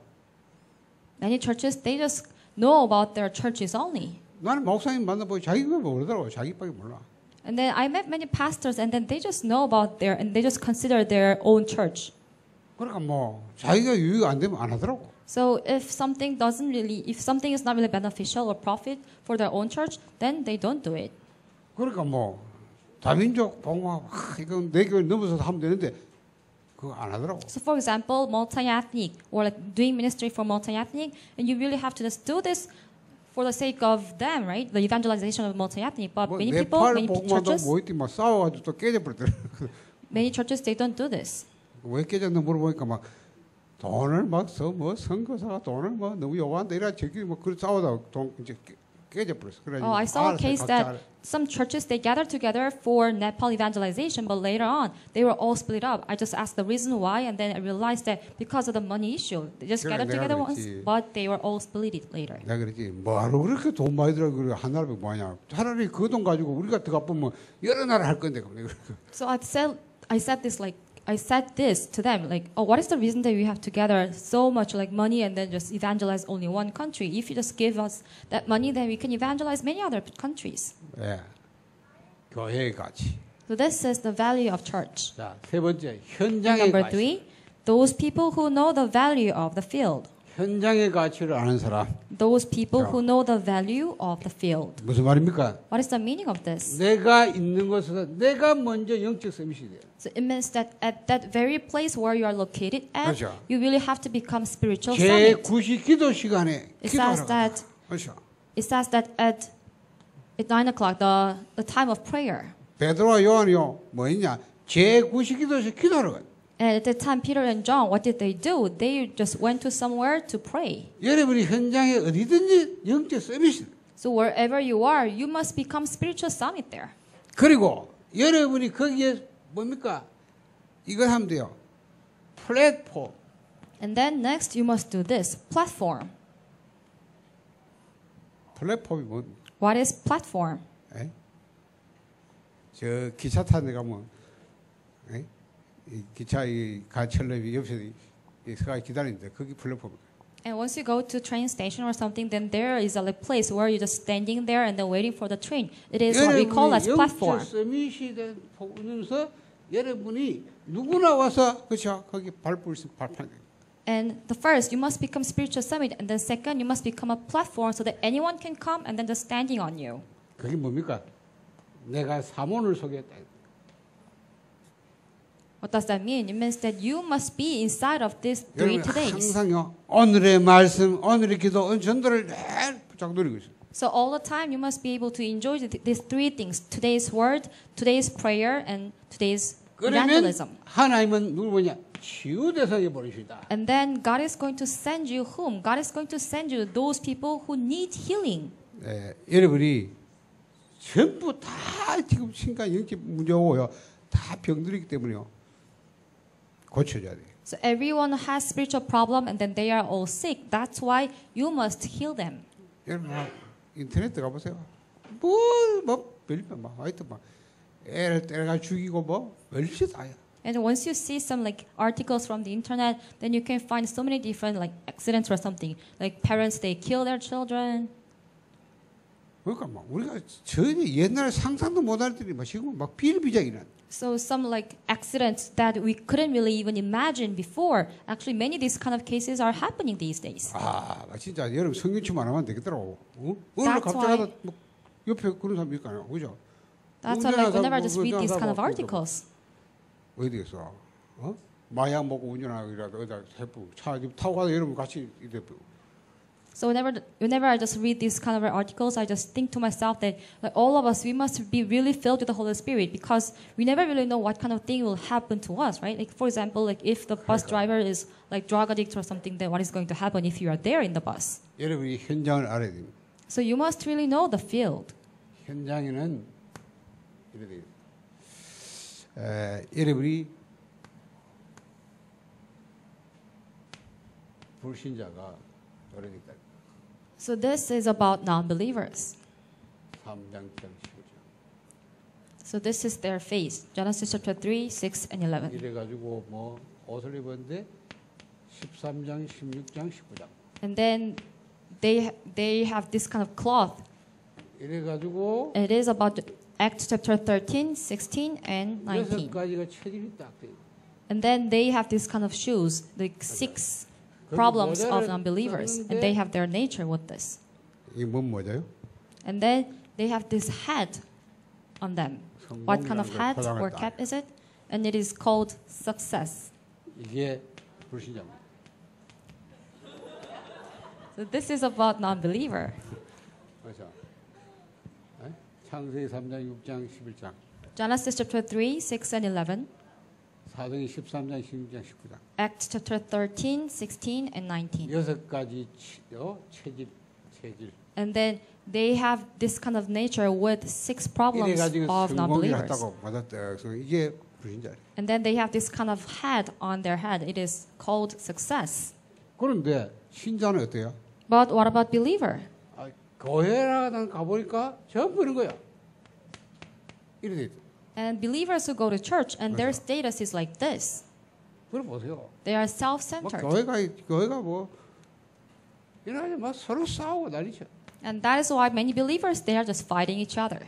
[SPEAKER 1] Many churches they just know about their churches only.
[SPEAKER 2] 나는 목사님 만나보고 자기가 모르더라고. 자기밖에 몰라.
[SPEAKER 1] And then I met many pastors, and then they just know about their, and they just consider their own church.
[SPEAKER 2] 그러니까 뭐 자기가 유익 안 되면 안 하더라고.
[SPEAKER 1] So if something is not really beneficial or profit for their own church, then they don't do it.
[SPEAKER 2] 그러니까 뭐 다민족 봉화 이건 내 교회 넘어서 하면 되는데 그거 안 하더라고.
[SPEAKER 1] So for example, multi-ethnic or like doing ministry for multi-ethnic, and you really have to just do this for the sake of them, right? The evangelization of multi-ethnic. But
[SPEAKER 2] 뭐
[SPEAKER 1] many people,
[SPEAKER 2] 네팔
[SPEAKER 1] many
[SPEAKER 2] 복음도
[SPEAKER 1] churches,
[SPEAKER 2] 모이티 막 싸워가지고 또 깨져버렸더라.
[SPEAKER 1] many churches they don't do this.
[SPEAKER 2] 왜 깨졌나 물어보니까 막 돈을 뭐 선거사가 돈을 뭐 너무 요구한다 이래 저기 뭐 그 싸우다가 돈 이제 깨져버렸어. 그래가지고
[SPEAKER 1] Oh, I saw a
[SPEAKER 2] 알아서
[SPEAKER 1] case
[SPEAKER 2] 각자
[SPEAKER 1] that some churches they gathered together for Nepal evangelization, but later on they were all split up. I just asked the reason why, and then I realized that because of the money issue, they just
[SPEAKER 2] 그래,
[SPEAKER 1] gathered
[SPEAKER 2] 내가
[SPEAKER 1] together once,
[SPEAKER 2] 그랬지.
[SPEAKER 1] but they were all split later.
[SPEAKER 2] 내가 그랬지 뭐하러 그렇게 돈 많이 들어 그래 한 나라밖에 뭐하냐 차라리 그 돈 가지고 우리가 들어가 보면 여러 나라 할 건데 그래.
[SPEAKER 1] So I said this to them, like, oh, what is the reason that we have to gather so much like money and then just evangelize only one country? If you just give us that money, then we can evangelize many other countries.
[SPEAKER 2] 예, 교회의 가치.
[SPEAKER 1] So this is the value of church.
[SPEAKER 2] 자, 세 번째 현장의
[SPEAKER 1] Number
[SPEAKER 2] 가치.
[SPEAKER 1] 3, those people who know the value of the field.
[SPEAKER 2] 현장의 가치를 아는 사람.
[SPEAKER 1] Those people who know the value of the field.
[SPEAKER 2] 무슨 말입니까?
[SPEAKER 1] What is the meaning of this?
[SPEAKER 2] 내가 있는 곳에서 내가 먼저 영적 서밋이 돼요.
[SPEAKER 1] So it means that at that very place where you are located at,
[SPEAKER 2] 그렇죠.
[SPEAKER 1] you really have to become spiritual
[SPEAKER 2] 제
[SPEAKER 1] summit.
[SPEAKER 2] 9시 기도 시간에
[SPEAKER 1] It
[SPEAKER 2] 기도하러
[SPEAKER 1] says
[SPEAKER 2] 가.
[SPEAKER 1] that
[SPEAKER 2] 그렇죠.
[SPEAKER 1] It says that at 9 o'clock, the time of prayer.
[SPEAKER 2] 베드로와 요한이요 뭐였냐? 제 9시 기도에서 기도하러 가요.
[SPEAKER 1] And at that time, Peter and John, what did they do? They just went to somewhere to pray.
[SPEAKER 2] 여러분이 현장에 어디든지 영적 서밋이.
[SPEAKER 1] So wherever you are, you must become spiritual summit there.
[SPEAKER 2] 그리고 여러분이 거기에 뭡니까? 이걸 하면 돼요. 플랫폼.
[SPEAKER 1] And then next, you must do this platform.
[SPEAKER 2] 플랫폼이 뭐?
[SPEAKER 1] What is platform?
[SPEAKER 2] 에? 저 기차 타는 데 가면 에? 이 기차 이 가철럽이 옆에서 이 기다리는데 거기 플랫폼.
[SPEAKER 1] And once you go to train station or something, then there is a like, place where you're just standing there and then waiting for the train. It is what we call as platform.
[SPEAKER 2] 영적 서밋이 된 보면서 여러분이 누구나 와서 그렇죠 거기 밟을 수 발판.
[SPEAKER 1] And the first, you must become spiritual summit, and then second, you must become a platform so that anyone can come and then just standing on you.
[SPEAKER 2] 그게 뭡니까? 내가 사몬을 소개했다.
[SPEAKER 1] What does that mean? It means that you must be inside of these 3
[SPEAKER 2] 여러분
[SPEAKER 1] days.
[SPEAKER 2] 항상요 오늘의 말씀, 오늘의 기도, 오늘 전도를 늘 붙잡고 누리고 있어요.
[SPEAKER 1] So all the time, you must be able to enjoy these 3 things: today's word, today's prayer, and today's
[SPEAKER 2] 그러면
[SPEAKER 1] evangelism.
[SPEAKER 2] 하나님은 누구 보냐? 치유 대상에 보내시다.
[SPEAKER 1] And then God is going to send you whom? God is going to send you those people who need healing.
[SPEAKER 2] 네, 여러분이 전부 다 지금 신간 영적 문제 오고요. 다 병들이기 때문에요. 고쳐줘야 돼요.
[SPEAKER 1] So everyone has spiritual problem, and then they are all sick. That's why you must heal them.
[SPEAKER 2] 여러분 인터넷 들어가 보세요. 뭐 별별 막 하여튼 막 애를 때려가 죽이고 뭐 별짓 다야.
[SPEAKER 1] And once you see some like articles from the internet, then you can find so many different like accidents or something. Like parents they kill their children.
[SPEAKER 2] 그러니까 막 우리가 전혀 옛날에 상상도 못할 때니 막 지금 막 비일비재이는.
[SPEAKER 1] So some like accidents that we couldn't really even imagine before. Actually, many of these kind of cases are happening these days.
[SPEAKER 2] 아, 진짜 여러분 성경치만 하면 되겠더라고. 어? 오늘
[SPEAKER 1] That's
[SPEAKER 2] 갑자기 하다 뭐 옆에 그런 사람 있잖아요, 그죠?
[SPEAKER 1] That's why like whenever I just read these kind of articles.
[SPEAKER 2] 어디 되겠어? 어? 마약 먹고 운전하기라도 어디다 해부 차 타고 가서 여러분 같이 이래.
[SPEAKER 1] So whenever I just read these kind of articles, I just think to myself that like all of us, we must be really filled with the Holy Spirit because we never really know what kind of thing will happen to us, right? Like for example, like if the bus driver is like drug addict or something, then what is going to happen if you are there in the bus?
[SPEAKER 2] 여러분이 현장을 알아야 됩니다.
[SPEAKER 1] So you must really know the field.
[SPEAKER 2] 현장에는 이래 돼요. 여러분이 불신자가 그러니까.
[SPEAKER 1] So this is about non-believers.
[SPEAKER 2] 3장 15절.
[SPEAKER 1] So this is their face. Genesis chapter 3, 6, and 11.
[SPEAKER 2] 이래 가지고 뭐 옷을 입었는데 13장, 16장, 19장.
[SPEAKER 1] And then they have this kind of cloth.
[SPEAKER 2] 이래가지고
[SPEAKER 1] It is about Acts chapter 13, 16, and 19.
[SPEAKER 2] 6가지가 체질이 딱 돼.
[SPEAKER 1] And then they have this kind of shoes, like 6 problems of unbelievers, and they have their nature with this.
[SPEAKER 2] 이게 뭔 모자요?
[SPEAKER 1] And then they have this hat on them. What kind of hat or cap is it? And it is called success.
[SPEAKER 2] 이게 불신자입니다.
[SPEAKER 1] So this is about non-believer.
[SPEAKER 2] 그렇죠. 창세기 3장, 6장, 11장.
[SPEAKER 1] Genesis chapter 3, 6, and 11.
[SPEAKER 2] 사도행전 13장, 16장, 19장.
[SPEAKER 1] Acts chapter 13, 16, and 19.
[SPEAKER 2] 6가지 체질.
[SPEAKER 1] And then they have this kind of nature with 6 problems of non-believers.
[SPEAKER 2] 이게 불신자예요.
[SPEAKER 1] And then they have this kind of hat on their head. It is called success.
[SPEAKER 2] 그런데 신자는 어때요?
[SPEAKER 1] But what about believer?
[SPEAKER 2] 교회라는 가보니까 전부 이런 거야. 이래 돼.
[SPEAKER 1] And believers who go to church and their status is like this.
[SPEAKER 2] 그래 보세요.
[SPEAKER 1] They are self-centered.
[SPEAKER 2] 교회가 뭐 이러지 막 서로 싸우고 난리죠.
[SPEAKER 1] And that is why many believers, they are just fighting each other.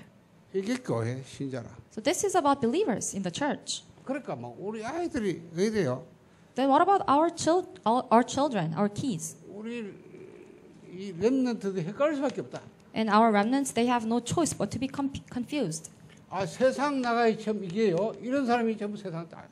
[SPEAKER 2] 이게 교회 신자라.
[SPEAKER 1] So this is about believers in the church.
[SPEAKER 2] 그러니까 막 우리 아이들이 왜 돼요?
[SPEAKER 1] Then what about our children, our kids?
[SPEAKER 2] 우리 이 렘넌트도 헷갈릴 수밖에 없다.
[SPEAKER 1] And our remnants, they have no choice but to be confused.
[SPEAKER 2] 세상 나가야 참 이게요. 이런 사람이 전부 세상 다.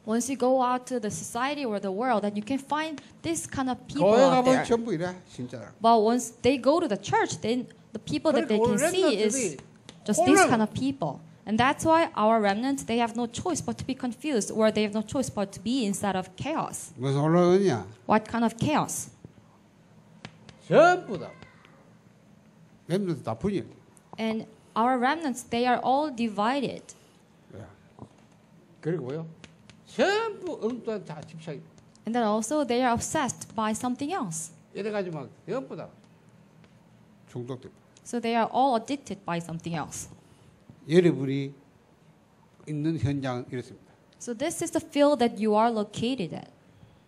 [SPEAKER 1] Once you go out to the society or the world, then you can find this kind of people
[SPEAKER 2] 교회
[SPEAKER 1] out
[SPEAKER 2] 가면
[SPEAKER 1] there.
[SPEAKER 2] 전부 이래 진짜라.
[SPEAKER 1] But once they go to the church, then the people that they can see is just these kind of people. And that's why our remnants, they have no choice but to be confused, or they have no choice but to be inside of chaos.
[SPEAKER 2] 무슨 올라오냐?
[SPEAKER 1] What kind of chaos?
[SPEAKER 2] 전부 다. 렘넌트 다 분열.
[SPEAKER 1] And our remnants, they are all divided.
[SPEAKER 2] 그리고요. 전부 엉뚱한 다 집착.
[SPEAKER 1] And then also they are obsessed by something else.
[SPEAKER 2] 이래가지고 막 전부 다 중독돼.
[SPEAKER 1] So they are all addicted by something else.
[SPEAKER 2] 여러분이 있는 현장은 이렇습니다.
[SPEAKER 1] So this is the field that you are located at.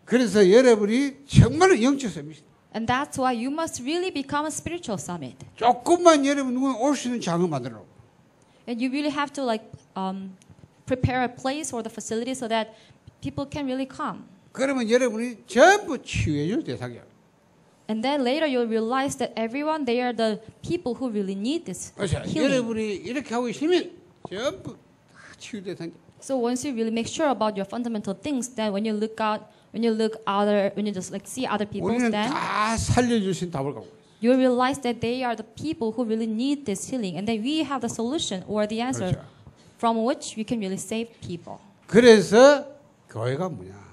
[SPEAKER 2] 그래서 여러분이 정말로 영적 수업입니다.
[SPEAKER 1] And that's why you must really become a spiritual summit.
[SPEAKER 2] 조금만 여러분 누군 올 수 있는 장을 만들어.
[SPEAKER 1] And you really have to prepare a place or the facility so that people can really come.
[SPEAKER 2] 그러면 여러분이 전부 치유해줄 대상이야.
[SPEAKER 1] And then later you'll realize that everyone, they are the people who really need this healing.
[SPEAKER 2] 여러분이 이렇게 하고 있으면 전부 다 치유 대상이야.
[SPEAKER 1] So once you really make sure about your fundamental things, then when you just see other people,
[SPEAKER 2] 우리는
[SPEAKER 1] then
[SPEAKER 2] 다 살려줄 수 있는 답을 갖고 있어.
[SPEAKER 1] you realize that they are the people who really need this healing, and then we have the solution or the answer
[SPEAKER 2] 그렇죠.
[SPEAKER 1] from which we can really save people.
[SPEAKER 2] 그래서 교회가 뭐냐?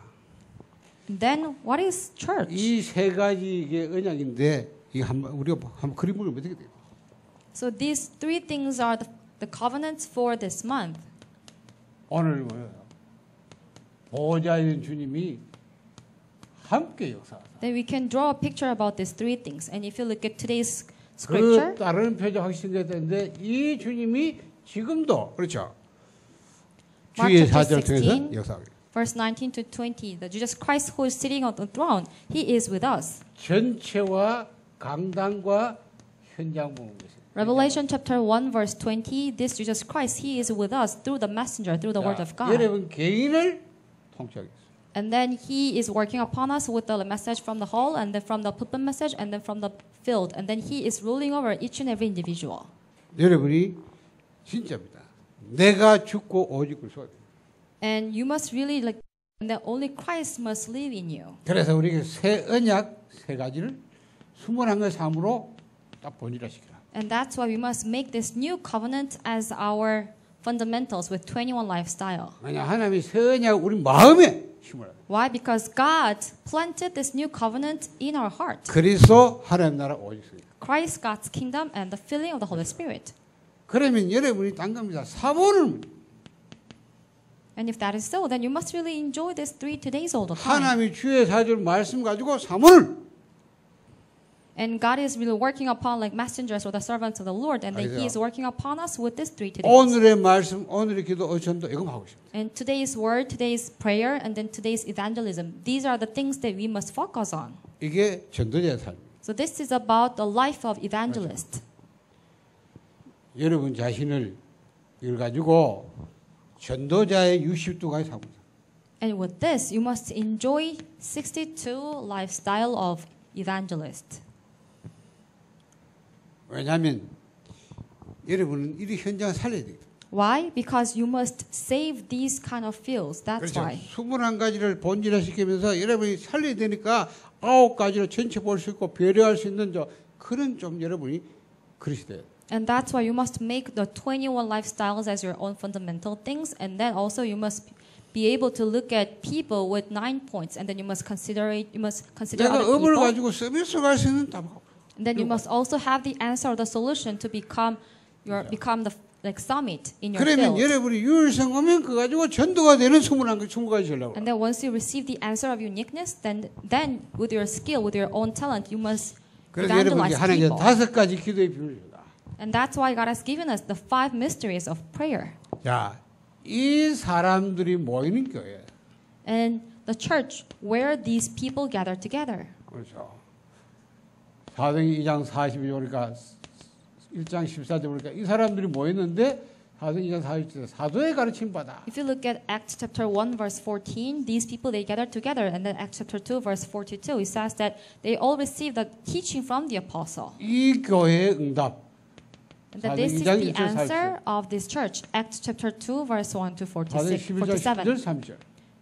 [SPEAKER 1] Then what is church?
[SPEAKER 2] 이 세 가지 이게 언약인데 이게 우리가 한번 그림을 어떻게 돼요?
[SPEAKER 1] So these 3 things are the covenants for this month.
[SPEAKER 2] 오늘 뭐예요? 보호자인 주님이 함께 역사하사.
[SPEAKER 1] Then we can draw a picture about these 3 things. And if you look at today's
[SPEAKER 2] 그
[SPEAKER 1] scripture,
[SPEAKER 2] 다른 표적 확신됐는데 이 주님이 지금도 그렇죠.
[SPEAKER 1] Mark
[SPEAKER 2] 주의
[SPEAKER 1] chapter
[SPEAKER 2] 사절 통해서
[SPEAKER 1] 16,
[SPEAKER 2] 역사하고.
[SPEAKER 1] verse 19 to 20, that Jesus Christ who is sitting on the throne, He is with us.
[SPEAKER 2] 전체와 강단과 현장 보는 것이.
[SPEAKER 1] Revelation chapter 1, verse 20, this Jesus Christ, He is with us through the messenger, through the word of God.
[SPEAKER 2] 여러분 개인을 통치하겠습니다.
[SPEAKER 1] And then He is working upon us with the message from the hall, and then from the pulpit message, and then from the field. And then He is ruling over each and every individual.
[SPEAKER 2] 여러분이 진짜입니다. 내가 죽고 오직 그리스도가 됩니다.
[SPEAKER 1] And you must really and then only Christ must live in you.
[SPEAKER 2] 그래서 우리가 새 언약 세 가지를 21개 삶으로 딱 본질화시키라.
[SPEAKER 1] And that's why we must make this new covenant as our fundamentals with 21 lifestyle.
[SPEAKER 2] 만약 하나님이 새 언약 우리 마음에 심으라.
[SPEAKER 1] Why? Because God planted this new covenant in our heart.
[SPEAKER 2] 그리스도 하나님 나라 오직 있습니다.
[SPEAKER 1] Christ, God's kingdom, and the filling of the Holy Spirit.
[SPEAKER 2] 그러면 여러분이 딴 겁니다. 사모는
[SPEAKER 1] And if that is so, then you must really enjoy these 3 days all the time.
[SPEAKER 2] 하나님이 주의 사절 말씀 가지고 사모를
[SPEAKER 1] And God is really working upon messengers or the servants of the Lord, and then He is working upon us with this 3 days.
[SPEAKER 2] 오늘의 말씀, 오늘의 기도, 전도 이거 하고 있습니다.
[SPEAKER 1] And today's word, today's prayer, and then today's evangelism. These are the things that we must focus on.
[SPEAKER 2] 이게 전도자의 삶입니다.
[SPEAKER 1] So this is about the life of evangelist.
[SPEAKER 2] 여러분 자신을 이걸 가지고 전도자의 60도까지 살고 있어요.
[SPEAKER 1] And with this, you must enjoy 62 lifestyle of evangelist.
[SPEAKER 2] 왜냐하면 여러분은 이 현장을 살려야 돼요.
[SPEAKER 1] Why? Because you must save these kind of fields. That's
[SPEAKER 2] 그렇죠.
[SPEAKER 1] why.
[SPEAKER 2] 21가지를 본질화시키면서 여러분이 살려야 되니까 9가지를 전체 볼 수 있고 배려할 수 있는 그런 좀 여러분이 그러셔야 돼요.
[SPEAKER 1] And that's why you must make the 21 lifestyles as your own fundamental things. And then also you must be able to look at people with 9 points. And then you must consider
[SPEAKER 2] 내가
[SPEAKER 1] other
[SPEAKER 2] 업을
[SPEAKER 1] people.
[SPEAKER 2] 가지고 서비스 갈 수 있는 답.
[SPEAKER 1] And then you must also have the answer or the solution to become the like summit in your
[SPEAKER 2] 그러면
[SPEAKER 1] field.
[SPEAKER 2] 여러분이 유일성 오면 그 가지고 전도가 되는 20가지 전략을.
[SPEAKER 1] And then once you receive the answer of uniqueness, then with your skill, with your own talent, you must
[SPEAKER 2] 그래서 여러분이
[SPEAKER 1] evangelize
[SPEAKER 2] 하나님께
[SPEAKER 1] people.
[SPEAKER 2] 5가지 기도의 비밀을 줬다.
[SPEAKER 1] And that's why God has given us the 5 mysteries of prayer.
[SPEAKER 2] 자, 이 사람들이 모이는 교회.
[SPEAKER 1] And the church where these people gather together.
[SPEAKER 2] 그렇죠. 사도행전 2장 42절 보니까 1장 14절 보니까 이 사람들이 모였는데 사도행전 2장 42절 사도의 가르침 받아.
[SPEAKER 1] If you look at Acts chapter 1 verse 14, these people they gathered together, and then Acts chapter 2 verse 42, it says that they all received the teaching from the apostle.
[SPEAKER 2] 이 교회의 응답.
[SPEAKER 1] And that this is the answer of this church. Acts chapter 2 verse 1 to 47.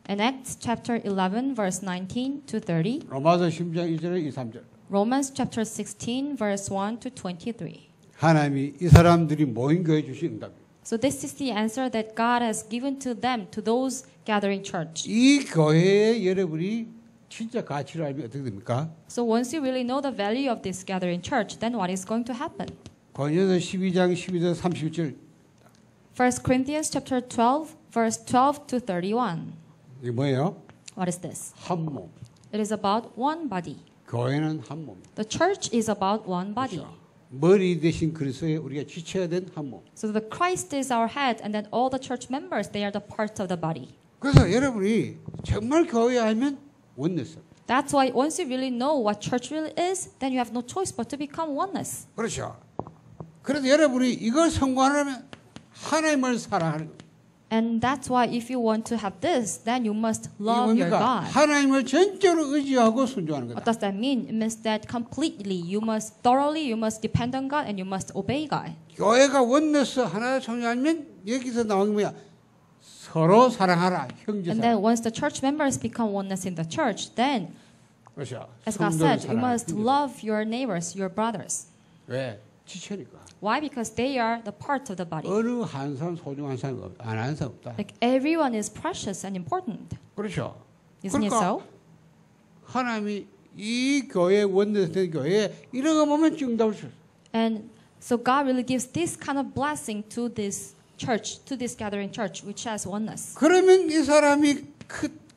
[SPEAKER 1] And Acts chapter 11 verse 19 to 30.
[SPEAKER 2] 로마서 10장 1절에 2, 3절.
[SPEAKER 1] Romans chapter 16 verse 1 to 23.
[SPEAKER 2] 하나님이 이 사람들이 모인 교회에 주신 응답입니다.
[SPEAKER 1] So this is the answer that God has given to them, to those gathering church.
[SPEAKER 2] 이 교회에 여러분이 진짜 가치를 알면 어떻게 됩니까?
[SPEAKER 1] So once you really know the value of this gathering church, then what is going to happen?
[SPEAKER 2] 고린도서 12장 12절 31절.
[SPEAKER 1] 1 Corinthians chapter 12 verse 12 to 31.
[SPEAKER 2] 이게 뭐예요?
[SPEAKER 1] What is this?
[SPEAKER 2] 한 몸.
[SPEAKER 1] It is about one body.
[SPEAKER 2] 교회는 한 몸.
[SPEAKER 1] The church is about one body.
[SPEAKER 2] 그렇죠. 머리 대신 그리스도에 우리가 지쳐야 된 한 몸.
[SPEAKER 1] So the Christ is our head, and then all the church members, they are the parts of the body.
[SPEAKER 2] 그래서 여러분이 정말 교회 알면 원내스.
[SPEAKER 1] That's why once you really know what church really is, then you have no choice but to become oneness.
[SPEAKER 2] 그렇죠. 그래서 여러분이 이걸 성공하려면 하나님을 사랑하는 거예요.
[SPEAKER 1] And that's why if you want to have this, then you must love your God.
[SPEAKER 2] 하나님을 전적으로 의지하고 순종하는
[SPEAKER 1] What
[SPEAKER 2] 거다.
[SPEAKER 1] does that mean? It means that completely, you must depend on God and you must obey God.
[SPEAKER 2] 교회가 원내스 하나를 성장하면 여기서 나오는 게 뭐야? 서로 사랑하라, 형제
[SPEAKER 1] And
[SPEAKER 2] 사랑.
[SPEAKER 1] then once the church members become oneness in the church, then,
[SPEAKER 2] 그렇죠.
[SPEAKER 1] as God said, you must love your neighbors, your brothers.
[SPEAKER 2] 왜? 지체니까.
[SPEAKER 1] Why? Because they are the part of the body.
[SPEAKER 2] 어느 한 사람 소중한 사람 안 하는 사람 없다.
[SPEAKER 1] Like everyone is precious and important.
[SPEAKER 2] 그렇죠.
[SPEAKER 1] Isn't it
[SPEAKER 2] 그러니까
[SPEAKER 1] so?
[SPEAKER 2] 하나님이 이 교회 원내스 된 교회에 이런 거 보면 응답을 줘.
[SPEAKER 1] And so God really gives this kind of blessing to this church, to this gathering church, which has oneness.
[SPEAKER 2] 그러면 이 사람이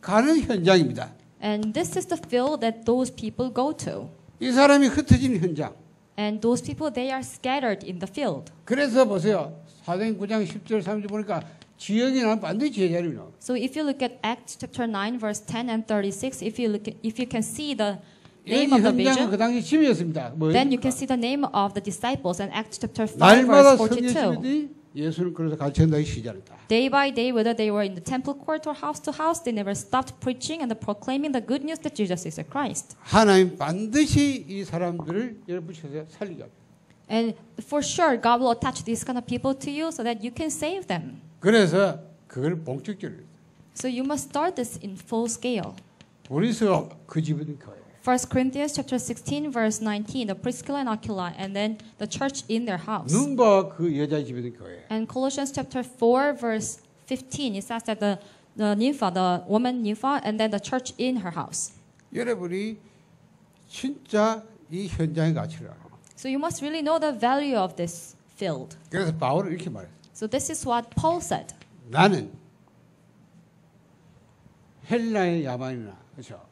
[SPEAKER 2] 가는 현장입니다.
[SPEAKER 1] And this is the field that those people go to.
[SPEAKER 2] 이 사람이 흩어진 현장.
[SPEAKER 1] And those people, they are scattered in the field.
[SPEAKER 2] 그래서 보세요. 사도행 9장 10절 3절 보니까 지역이 나면 반드시 제자리로 나와.
[SPEAKER 1] So if you look at Acts chapter 9 verse 10 and 36, if you can see the name of the
[SPEAKER 2] 현장은 그
[SPEAKER 1] vision,
[SPEAKER 2] 당시 집이었습니다.
[SPEAKER 1] then you can see the name of the disciples in Acts chapter 5
[SPEAKER 2] 날마다
[SPEAKER 1] verse
[SPEAKER 2] 성령
[SPEAKER 1] 42.
[SPEAKER 2] 집이더니 예수는 그래서 가르친다기 시작했다.
[SPEAKER 1] Day by day, whether they were in the temple court or house to house, they never stopped preaching and proclaiming the good news that Jesus is the Christ.
[SPEAKER 2] 하나님 반드시 이 사람들을 여러분 붙여서 살리게 합니다.
[SPEAKER 1] And for sure, God will attach these kind of people to you so that you can save them.
[SPEAKER 2] 그래서 그걸 본격적으로.
[SPEAKER 1] So you must start this in full scale.
[SPEAKER 2] 우리서 그 집은 교회.
[SPEAKER 1] 1 Corinthians chapter 16 verse 19, the Priscilla and Aquila, and then the church in their house.
[SPEAKER 2] 눈과 그 여자의 집은 교회.
[SPEAKER 1] And Colossians chapter 4 verse 15, it says that the nympha, the woman nympha, and then the church in her house.
[SPEAKER 2] 여러분이 진짜 이 현장의 가치를 알아.
[SPEAKER 1] So you must really know the value of this field.
[SPEAKER 2] 그래서 바울은 이렇게 말했어요.
[SPEAKER 1] So this is what Paul said.
[SPEAKER 2] 나는 헬라의 야만이나 그렇죠.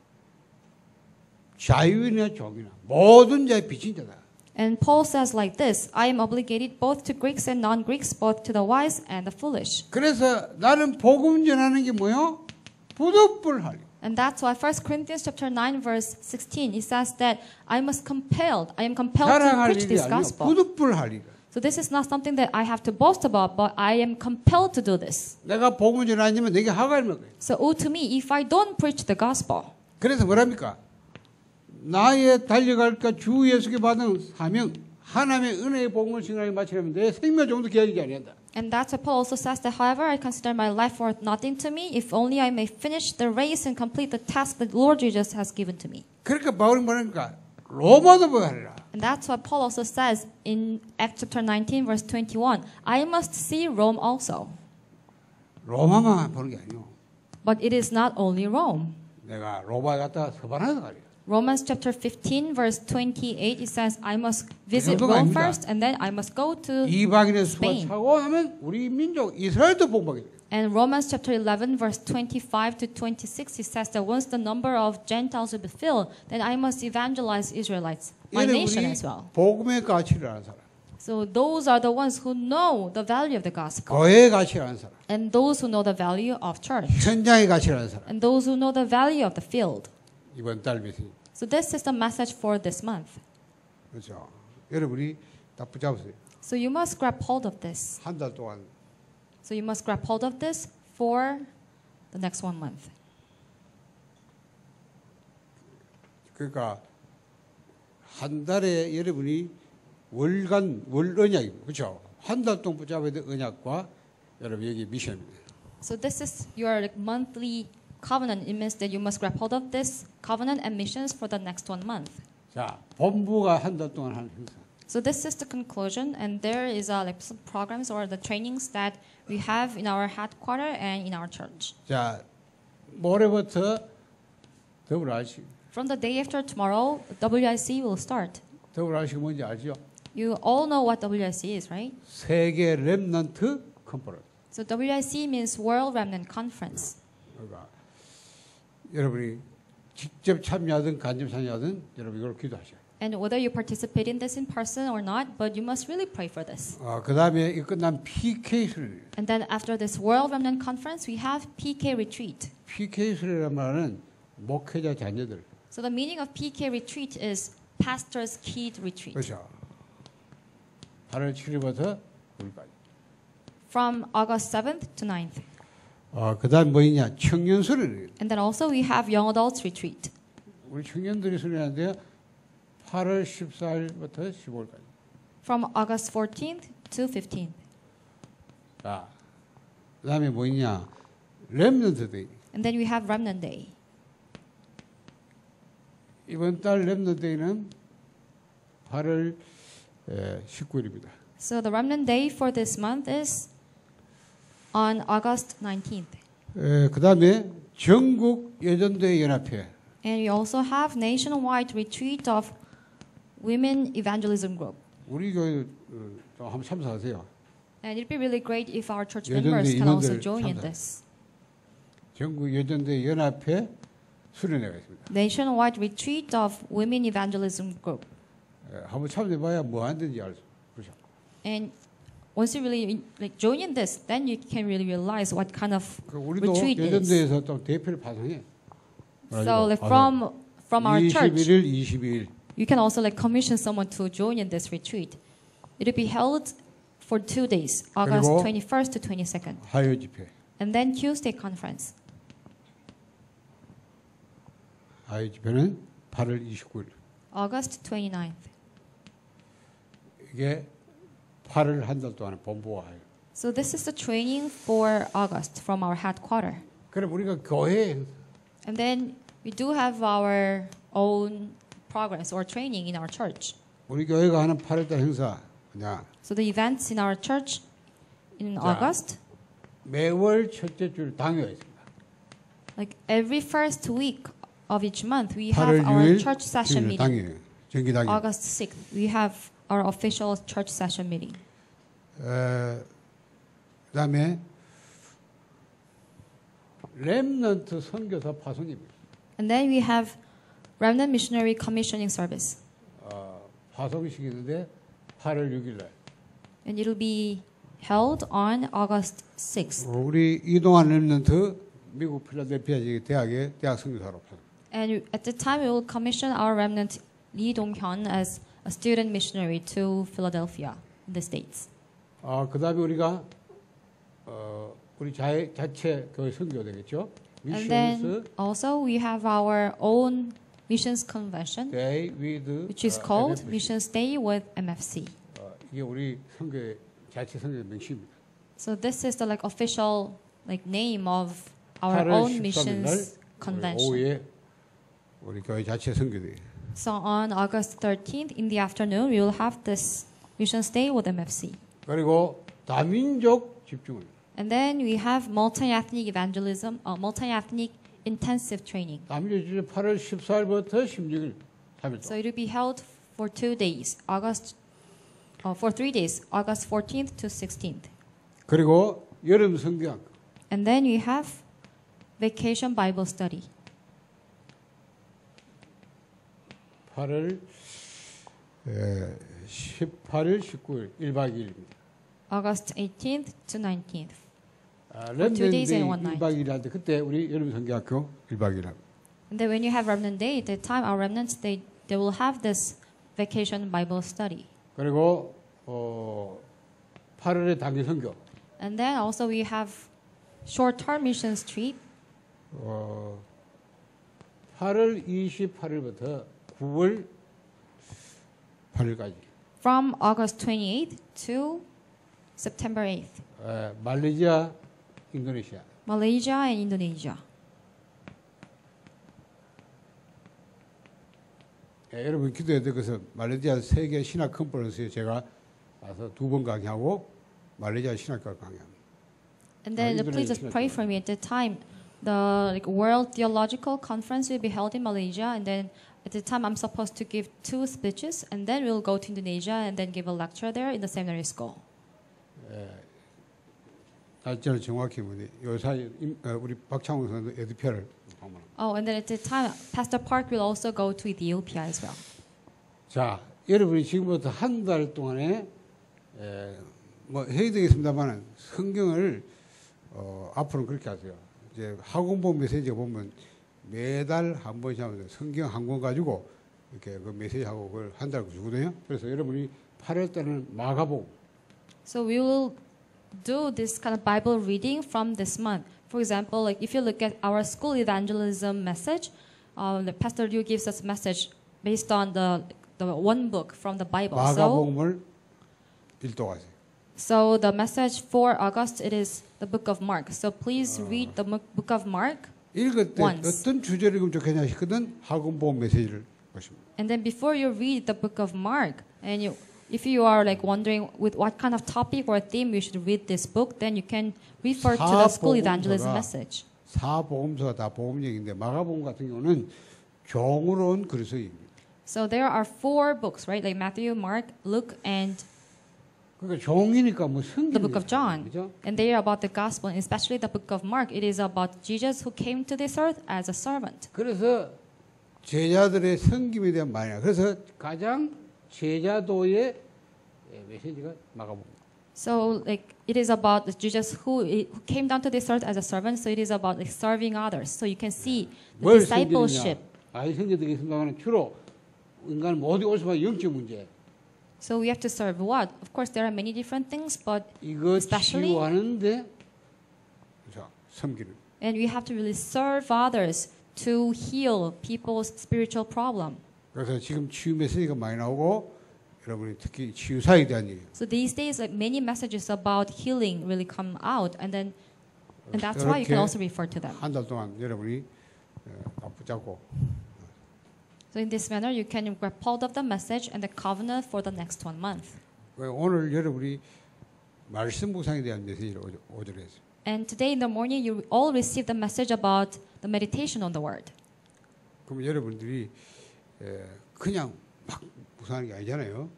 [SPEAKER 2] 자유인이나 종이나 모든 자의 빚진 자다.
[SPEAKER 1] And Paul says like this, I am obligated both to Greeks and non-Greeks, both to the wise and the foolish.
[SPEAKER 2] 그래서 나는 복음 전하는 게 뭐요? 부득불하리.
[SPEAKER 1] And that's why 1 Corinthians chapter 9 verse 16 it says that I am compelled to preach this gospel.
[SPEAKER 2] 부득불할 일.
[SPEAKER 1] So this is not something that I have to boast about, but I am compelled to do this.
[SPEAKER 2] 내가 복음을 전하면 내게 하가 있는 거예요.
[SPEAKER 1] So woe to me if I don't preach the gospel.
[SPEAKER 2] 그래서 뭐랍니까? 나의 달려갈까 주 예수께 받은 사명 하나님의 은혜의 복음을 증언하게 마치려면 내 생명 정도 기다리지 아니한다.
[SPEAKER 1] And that's why Paul also says that however I consider my life worth nothing to me if only I may finish the race and complete the task that Lord Jesus has given to me.
[SPEAKER 2] 그러니까 바울이 뭐라니까 로마도 보하리라.
[SPEAKER 1] And that's what Paul also says in Acts chapter 19 verse 21. I must see Rome also.
[SPEAKER 2] 로마만 보는 게 아니요.
[SPEAKER 1] But it is not only Rome.
[SPEAKER 2] 내가 로마에 갔다가 서반에서 가리라.
[SPEAKER 1] Romans chapter 15 verse 28 it says I must visit
[SPEAKER 2] 정도가
[SPEAKER 1] Rome
[SPEAKER 2] 아닙니다.
[SPEAKER 1] first and then I must go to
[SPEAKER 2] 이방인의 수가
[SPEAKER 1] Spain.
[SPEAKER 2] 차고 하면 우리 민족 이스라엘도 복받게 돼요.
[SPEAKER 1] And Romans chapter 11 verse 25 to 26 it says that once the number of Gentiles will be filled then I must evangelize Israelites, my
[SPEAKER 2] 이는
[SPEAKER 1] nation
[SPEAKER 2] 우리
[SPEAKER 1] as well.
[SPEAKER 2] 복음의 가치를 아는 사람,
[SPEAKER 1] So those are the ones who know the value of the gospel
[SPEAKER 2] 교회의 가치를 아는 사람,
[SPEAKER 1] and those who know the value of church
[SPEAKER 2] 현장의 가치를 아는 사람.
[SPEAKER 1] and those who know the value of the field.
[SPEAKER 2] 이번 달 메시지.
[SPEAKER 1] So this is the message for this month.
[SPEAKER 2] 그렇죠. 여러분이 다 붙잡으세요.
[SPEAKER 1] So you must grab hold of this.
[SPEAKER 2] 한 달 동안
[SPEAKER 1] So you must grab hold of this for the next 1 month.
[SPEAKER 2] 그러니까 한 달에 여러분이 월간 월 언약입니다. 그렇죠? 한 달 동안 붙잡아야 될 언약과 여러분 여기 미션입니다.
[SPEAKER 1] So this is your monthly covenant. It means that you must grab hold of this covenant and missions for the next 1 month.
[SPEAKER 2] 자, 본부가 한 달 동안 하는 행사.
[SPEAKER 1] So this is the conclusion, and there is like some programs or the trainings that we have in our headquarters and in our church.
[SPEAKER 2] 자, 모레부터 WRC.
[SPEAKER 1] From the day after tomorrow, WIC will start.
[SPEAKER 2] WRC가 뭔지 알죠?
[SPEAKER 1] You all know what WIC is, right?
[SPEAKER 2] 세계 렘넌트 컨퍼런스.
[SPEAKER 1] So WIC means World Remnant Conference.
[SPEAKER 2] 그러니까 여러분이 직접 참여하든 간접 참여하든 여러분 이걸 기도하셔요.
[SPEAKER 1] And whether you participate in this in person or not, but you must really pray for this.
[SPEAKER 2] 그 다음에 이 끝난 PK 수련.
[SPEAKER 1] And then after this World Remnant Conference, we have PK Retreat.
[SPEAKER 2] PK 수련이라는 말은 목회자 자녀들.
[SPEAKER 1] So the meaning of PK Retreat is Pastor's Kid Retreat.
[SPEAKER 2] 그렇죠. 8월 7일부터 9일까지.
[SPEAKER 1] From August 7th to 9th.
[SPEAKER 2] 그 다음 뭐 있냐? 청년 수련.
[SPEAKER 1] And then also we have Young Adults Retreat.
[SPEAKER 2] 우리 청년들이 수련하는데요. 8월 14일부터 15일까지.
[SPEAKER 1] From August 14th to 15th.
[SPEAKER 2] 자, 그 다음에 뭐 있냐? 렘넌트 데이.
[SPEAKER 1] And then we have Remnant Day.
[SPEAKER 2] 이번 달 렘넌트 데이는 8월 19일입니다.
[SPEAKER 1] So the Remnant Day for this month is on August 19th.
[SPEAKER 2] 그 다음에 전국 여전대 연합회.
[SPEAKER 1] And we also have nationwide retreat of Women Evangelism Group.
[SPEAKER 2] 우리 교회 한번 참석하세요.
[SPEAKER 1] And it'd be really great if our church members can also join in this.
[SPEAKER 2] 전국 여전대 연합회 수련회가 있습니다.
[SPEAKER 1] Nationwide retreat of Women Evangelism Group.
[SPEAKER 2] 한번 참여해봐야 뭐 하는지 알죠. 그렇죠.
[SPEAKER 1] And once you really like join in this, then you can really realize what kind of
[SPEAKER 2] 우리도
[SPEAKER 1] retreat is.
[SPEAKER 2] 여전대에서 또 대표를 파송해.
[SPEAKER 1] So like from our church,
[SPEAKER 2] 21일, 22일.
[SPEAKER 1] you can also like commission someone to join in this retreat. It will be held for 2 days, August 21st to 22nd.
[SPEAKER 2] 화요 집회.
[SPEAKER 1] And then Tuesday conference.
[SPEAKER 2] 화요 집회는 8월 29일.
[SPEAKER 1] August 29th.
[SPEAKER 2] 이게 8월 한 달 동안 본부와 하요.
[SPEAKER 1] So this is the training for August from our headquarters.
[SPEAKER 2] 그럼 우리가 교회
[SPEAKER 1] And then we do have our own programs or training in our church.
[SPEAKER 2] 우리 교회가 하는 8월달 행사 뭐냐?
[SPEAKER 1] So the events in our church in August,
[SPEAKER 2] 매월 첫째 주 당회가 있습니다.
[SPEAKER 1] like every first week of each month, we have
[SPEAKER 2] 8월
[SPEAKER 1] our
[SPEAKER 2] 6일
[SPEAKER 1] church session meeting.
[SPEAKER 2] 당회, 정기 당회.
[SPEAKER 1] August 6th, we have our official church session meeting.
[SPEAKER 2] 그다음에 렘넌트 선교사 파송입니다.
[SPEAKER 1] And then we have Remnant Missionary Commissioning Service.
[SPEAKER 2] 파송식이 있는데 8월 6일 날.
[SPEAKER 1] And it'll be held on August 6th.
[SPEAKER 2] 우리 이동환 렘넌트 미국 필라델피아 대학의 대학 선교사로.
[SPEAKER 1] And at the time, we will commission our remnant Lee Dong-hyun as a student missionary to Philadelphia in the States.
[SPEAKER 2] 그다음에 우리가 우리 자체 교회 선교 되겠죠.
[SPEAKER 1] And then also we have our own missions convention,
[SPEAKER 2] Day with
[SPEAKER 1] which is called
[SPEAKER 2] MFC.
[SPEAKER 1] Missions Day with MFC.
[SPEAKER 2] 이게 우리 선교의 자체 선교의 명칭입니다.
[SPEAKER 1] So this is the like official like name of our
[SPEAKER 2] 8월
[SPEAKER 1] own
[SPEAKER 2] 13일 날
[SPEAKER 1] missions convention.
[SPEAKER 2] 오후에 우리 교회 자체 선교대.
[SPEAKER 1] So on August 13th in the afternoon, we will have this Missions Day with MFC.
[SPEAKER 2] 그리고 다민족 집중을.
[SPEAKER 1] And then we have multi-ethnic evangelism, multi-ethnic intensive training.
[SPEAKER 2] 다민족 집중 8월 14일부터 16일 3일
[SPEAKER 1] So
[SPEAKER 2] 동안.
[SPEAKER 1] it will be held for 2 days, for 3 days, August 14th to 16th.
[SPEAKER 2] 그리고 여름 성경.
[SPEAKER 1] And then we have vacation Bible study.
[SPEAKER 2] 8월 18일, 19일 1박 2일입니다.
[SPEAKER 1] August 18th to 19th.
[SPEAKER 2] 렘넌트
[SPEAKER 1] 2 days and 1 night.
[SPEAKER 2] 1박 2일 할 때 그때 우리 여름 성경학교 1박 2일 합니다.
[SPEAKER 1] And then when you have Remnant Day, at the time our remnants they will have this vacation Bible study.
[SPEAKER 2] 그리고 8월에 단기 선교.
[SPEAKER 1] And then also we have short-term missions trip
[SPEAKER 2] 8월 28일부터 9월 8일까지.
[SPEAKER 1] from August 28th to September 8th.
[SPEAKER 2] 말레이시아, 인도네시아.
[SPEAKER 1] Malaysia and Indonesia.
[SPEAKER 2] 여러분 기도해야 될 것은 말레이시아 세계 신학 컨퍼런스에 제가 와서 2번 강의하고 말레이시아 신학과 강의합니다.
[SPEAKER 1] And then please just pray for me at the time. The World Theological Conference will be held in Malaysia, and then at the time I'm supposed to give 2 speeches, and then we'll go to Indonesia and then give a lecture there in the seminary school.
[SPEAKER 2] 날짜를 정확히 요 사이 우리 박창훈 선수 에티오피아를 방문합니다.
[SPEAKER 1] Oh, and then at the time, Pastor Park will also go to Ethiopia as well.
[SPEAKER 2] 자, 여러분이 지금부터 한 달 동안에 뭐 해야 되겠습니다만 성경을 앞으로는 그렇게 하세요. 이제 학원본 메시지가 보면 매달 한 번씩 하면 성경 한 권 가지고 이렇게 그 메시지하고 그걸 한 달 주거든요. 그래서 여러분이 8월 때는 마가복음.
[SPEAKER 1] So we will do this kind of Bible reading from this month. For example, like if you look at our school evangelism message, Pastor Liu gives us a message based on the one book from the Bible.
[SPEAKER 2] 마가복음을 일독하세요.
[SPEAKER 1] So the message for August it is the book of Mark. So please read the book of Mark.
[SPEAKER 2] 읽을 때
[SPEAKER 1] once.
[SPEAKER 2] 어떤 주제를 읽으면 좋겠냐 싶거든 학원본 메시지를 보십니다.
[SPEAKER 1] And then before you read the book of Mark, and if you are like wondering with what kind of topic or theme you should read this book, then you can refer to the school evangelism message.
[SPEAKER 2] 사복음서가 다 복음적인데 마가복음 같은 경우는 종으로 온 그리스도입니다.
[SPEAKER 1] So there are 4 books, right? Like Matthew, Mark, Luke, and
[SPEAKER 2] 그러니까 종이니까 뭐 성경.
[SPEAKER 1] the book of John.
[SPEAKER 2] 그죠?
[SPEAKER 1] And they are about the gospel, and especially the book of Mark. It is about Jesus who came to this earth as a servant.
[SPEAKER 2] 그래서 제자들의 섬김에 대한 말이야. 그래서 가장 제자도의 메시지가 마가복음.
[SPEAKER 1] So like it is about Jesus who came down to this earth as a servant. So it is about like serving others. So you can see the
[SPEAKER 2] 뭘
[SPEAKER 1] discipleship.
[SPEAKER 2] 섬기느냐? 아이 섬겨드리겠습니다만 주로 인간은 모두 올 수밖에 영적 문제.
[SPEAKER 1] So we have to serve what? Of course, there are many different things, but
[SPEAKER 2] 이거
[SPEAKER 1] especially,
[SPEAKER 2] 치유하는데 자 섬기는.
[SPEAKER 1] and we have to really serve others to heal people's spiritual problem.
[SPEAKER 2] 그래서 지금 치유 메시지가 많이 나오고 여러분이 특히 치유사에 대한 얘기.
[SPEAKER 1] So these days, like many messages about healing really come out, and that's why you can also refer to them.
[SPEAKER 2] 한 달 동안 여러분이 붙잡고.
[SPEAKER 1] So in this manner, you can grab hold of the message and the covenant for the next 1 month.
[SPEAKER 2] 오늘 여러분이 말씀 묵상에 대한 메시지를 오전에 했어요.
[SPEAKER 1] And today in the morning, you all received the message about the meditation on the word.
[SPEAKER 2] 그럼 여러분들이 그냥 막 묵상하는 게 아니잖아요.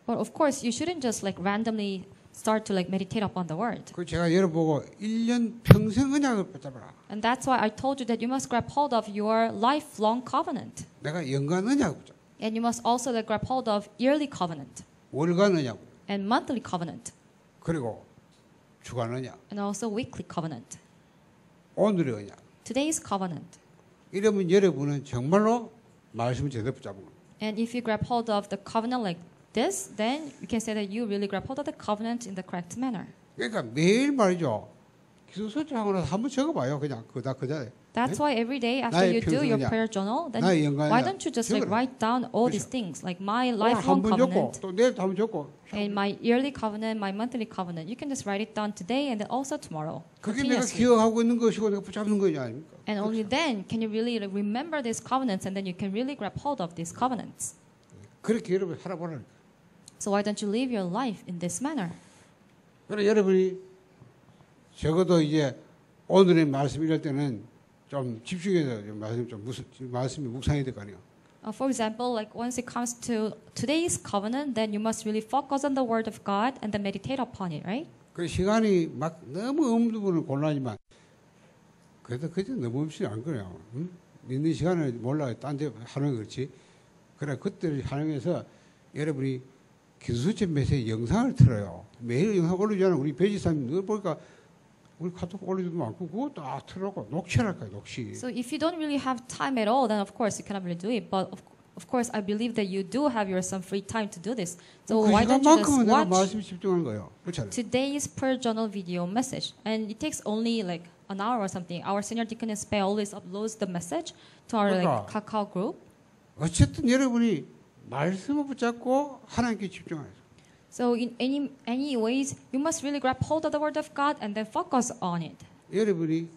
[SPEAKER 1] But of course, you shouldn't just like randomly start to like meditate upon the word.
[SPEAKER 2] 그 제가 여러분 보고 1년 평생 언약을 붙잡아라.
[SPEAKER 1] And that's why I told you that you must grab hold of your lifelong covenant.
[SPEAKER 2] 내가 연간 언약을 붙잡아.
[SPEAKER 1] And you must also like grab hold of yearly covenant
[SPEAKER 2] 월간 언약.
[SPEAKER 1] and monthly covenant
[SPEAKER 2] 그리고 주간 언약.
[SPEAKER 1] and also weekly covenant.
[SPEAKER 2] 오늘의 언약.
[SPEAKER 1] Today's covenant.
[SPEAKER 2] 이러면 여러분은 정말로 말씀을 제대로 붙잡은 거예요.
[SPEAKER 1] And if you grab hold of the covenant like this, then you can say that you really grab hold of the covenant in the correct manner.
[SPEAKER 2] 그러니까 매일 말이죠. 기도서적하고 나서 한번 적어봐요. 그냥 그 자리에.
[SPEAKER 1] That's why every day after you do your prayer journal, then why don't you just like write down all these things, like my lifelong covenant,
[SPEAKER 2] 또 내일도 한번 적고.
[SPEAKER 1] and my yearly covenant, my monthly covenant. You can just write it down today and then also tomorrow.
[SPEAKER 2] 그게 내가 기억하고 있는 것이고 내가 붙잡는 것이 아닙니까?
[SPEAKER 1] And only then can you really remember these covenants, and then you can really grab hold of these covenants.
[SPEAKER 2] 그렇게 여러분 살아보라니까.
[SPEAKER 1] So why don't you live your life in this manner?
[SPEAKER 2] 그래 여러분이 적어도 이제 오늘의 말씀 이럴 때는 좀 집중해서 말씀이 묵상이 될 거 아니에요.
[SPEAKER 1] For example, like once it comes to today's covenant, then you must really focus on the word of God and then meditate upon it, right?
[SPEAKER 2] 그 시간이 막 너무 없는 분은 곤란하지만 그래도 그저 너무 없이 안 그래요. 응? 있는 시간을 몰라 딴 데 하는 거지. 그래 그때를 활용해서 여러분이 기도수첩 메시지 영상을 틀어요. 매일 영상 올리잖아요. 우리 배지사님 늘 보니까 우리 카톡 올리도 많고 그거 다 틀어놓고 녹취를 할까요? 녹취.
[SPEAKER 1] So if you don't really have time at all, then of course you cannot really do it. But of course, I believe that you do have some free time to do this. So why don't you just watch
[SPEAKER 2] 말씀에 집중하는 거예요. 그렇잖아요.
[SPEAKER 1] today's prayer journal video message? And it takes only like an hour or something. Our senior deaconess Pei always uploads the message to our like Kakao group.
[SPEAKER 2] 어쨌든 여러분이 말씀을 붙잡고 하나님께 집중하세요.
[SPEAKER 1] So in any ways, you must really grab hold of the word of God and then focus on it.
[SPEAKER 2] 여러분이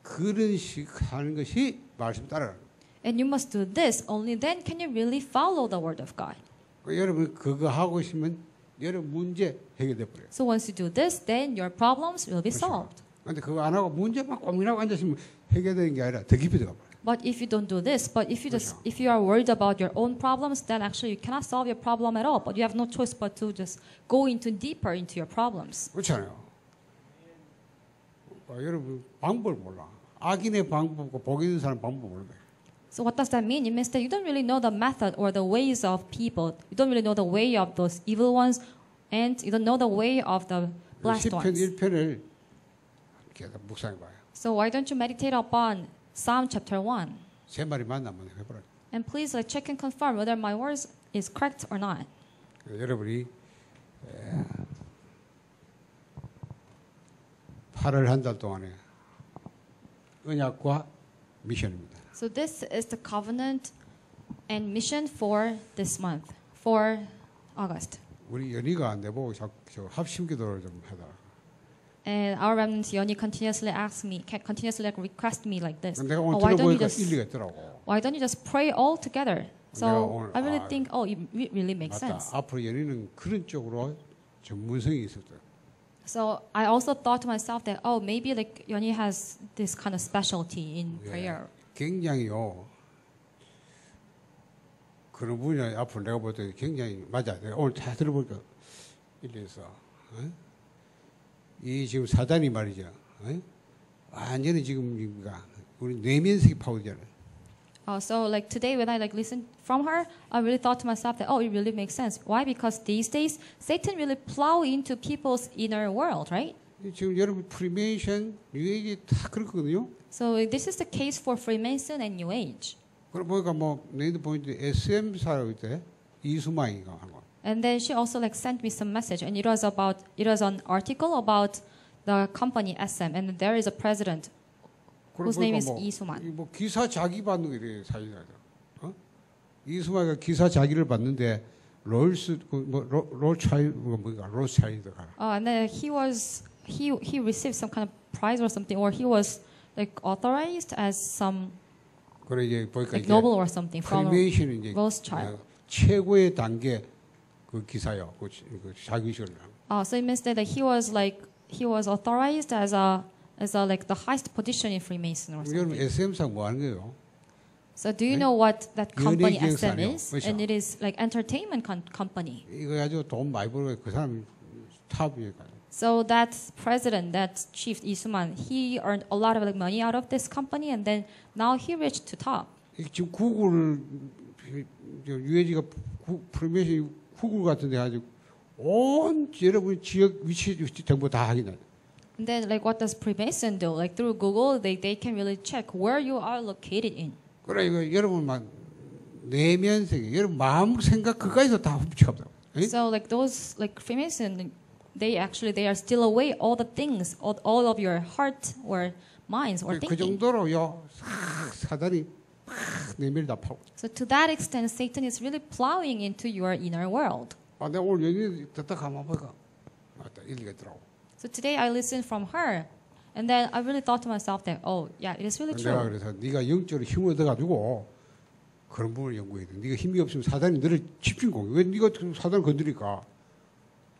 [SPEAKER 2] 그런 식 하는 것이 말씀 따라가는 거예요.
[SPEAKER 1] And you must do this. Only then can you really follow the word of God.
[SPEAKER 2] 여러분 그거 하고 있으면 여러분 문제 해결돼 버려요.
[SPEAKER 1] So once you do this, then your problems will be solved.
[SPEAKER 2] 그런데 그거 안 하고 문제만 고민하고 앉았으면 해결되는 게 아니라 더 깊이 들어가 버려요.
[SPEAKER 1] But if you don't do this, but if you are worried about your own problems, then actually you cannot solve your problem at all. But you have no choice but to just go deeper into your problems.
[SPEAKER 2] 그렇잖아요. 여러분 방법을 몰라. 악인의 방법과 복 있는 사람 방법 모르는 거예요.
[SPEAKER 1] So what does that mean? It means that you don't really know the method or the ways of people. You don't really know the way of those evil ones, and you don't know the way of the blessed ones.
[SPEAKER 2] 10편 1편을 계속 묵상해봐요.
[SPEAKER 1] So why don't you meditate upon Psalm chapter 1?
[SPEAKER 2] 제 말이 맞나 한번 해보라.
[SPEAKER 1] And please check and confirm whether my words is correct or not.
[SPEAKER 2] 여러분이 8월 한 달 동안에 언약과 미션입니다.
[SPEAKER 1] So this is the covenant and mission for this month, for August.
[SPEAKER 2] 우리 연희가 안 내보고 합심기도를 좀 하다가.
[SPEAKER 1] And our remnant Yoni continuously request me like this.
[SPEAKER 2] 내가 오늘 들어보니까 일리가 있더라고.
[SPEAKER 1] Why don't you just pray all together? So I really think, it really makes sense.
[SPEAKER 2] 앞으로 연희는 그런 쪽으로 전문성이 있었다.
[SPEAKER 1] So I also thought to myself that maybe like Yoni has this kind of specialty in prayer.
[SPEAKER 2] 굉장히요. 그런 분야 앞으로 내가 볼 때 굉장히 맞아. 내가 오늘 다 들어보니까 일리에서. 이 지금 사단이 말이죠. 완전히 지금 우리 내면색이 파고들잖아요.
[SPEAKER 1] So like today when I listened from her, I really thought to myself that it really makes sense. Why? Because these days Satan really plow into people's inner world, right?
[SPEAKER 2] 지금 여러분 프리메이션, 뉴에이지 다 그렇거든요.
[SPEAKER 1] So this is the case for Freemason and New Age.
[SPEAKER 2] 그러고 보니까 네이트 포인트 SM 사라고 때 이수만이가 한 거.
[SPEAKER 1] And then she also sent me some message, and it was an article about the company SM, and there is a president whose name is Lee Soo-man.
[SPEAKER 2] 기사 자기 받는 거 이래 사진이다. 이수만이가 기사 자기를 받는데 로차일드가.
[SPEAKER 1] And then he received some kind of prize or something, or he was authorized as some Nobel or something from Rothschild.
[SPEAKER 2] 최고의 단계 그 기사요. 그 자기식을.
[SPEAKER 1] So it means that he was authorized as the highest position in Freemason or something.
[SPEAKER 2] 여러분 SM사 뭐 하는 거예요?
[SPEAKER 1] So do you know what that company SM is? And it is entertainment company.
[SPEAKER 2] 이거 가지고 돈 많이 벌고 그 사람 탑이에요.
[SPEAKER 1] So that president, that chief Lee Soo-man, he earned a lot of money out of this company, and then now he reached to top.
[SPEAKER 2] 지금 구글 UAG가 프리메이션 구글 같은 데 가지고 온 여러분 지역 위치 정보 다 확인해.
[SPEAKER 1] And then like what does Freemason do? Like through Google, they can really check where you are located in.
[SPEAKER 2] 그래 이거 여러분 막 내면 세계, 여러분 마음 생각 그까지도 다 훔쳐갑니다.
[SPEAKER 1] So like those like Freemason, they are still away all the things, all of your heart or minds or
[SPEAKER 2] 그
[SPEAKER 1] thinking.
[SPEAKER 2] 정도로요 사단이 내면을 다 파고.
[SPEAKER 1] So to that extent, Satan is really plowing into your inner world.
[SPEAKER 2] 아 내가 오늘 여기 듣다 가만 보니까 맞다 일리가 있더라고.
[SPEAKER 1] So today I listened from her, and then I really thought to myself that, oh yeah, it is really
[SPEAKER 2] 내가
[SPEAKER 1] true.
[SPEAKER 2] 그래서 네가 영적으로 힘을 얻어가지고 그런 부분을 연구해야 돼. 네가 힘이 없으면 사단이 너를 집중 공격. 왜 네가 사단을 건드릴까?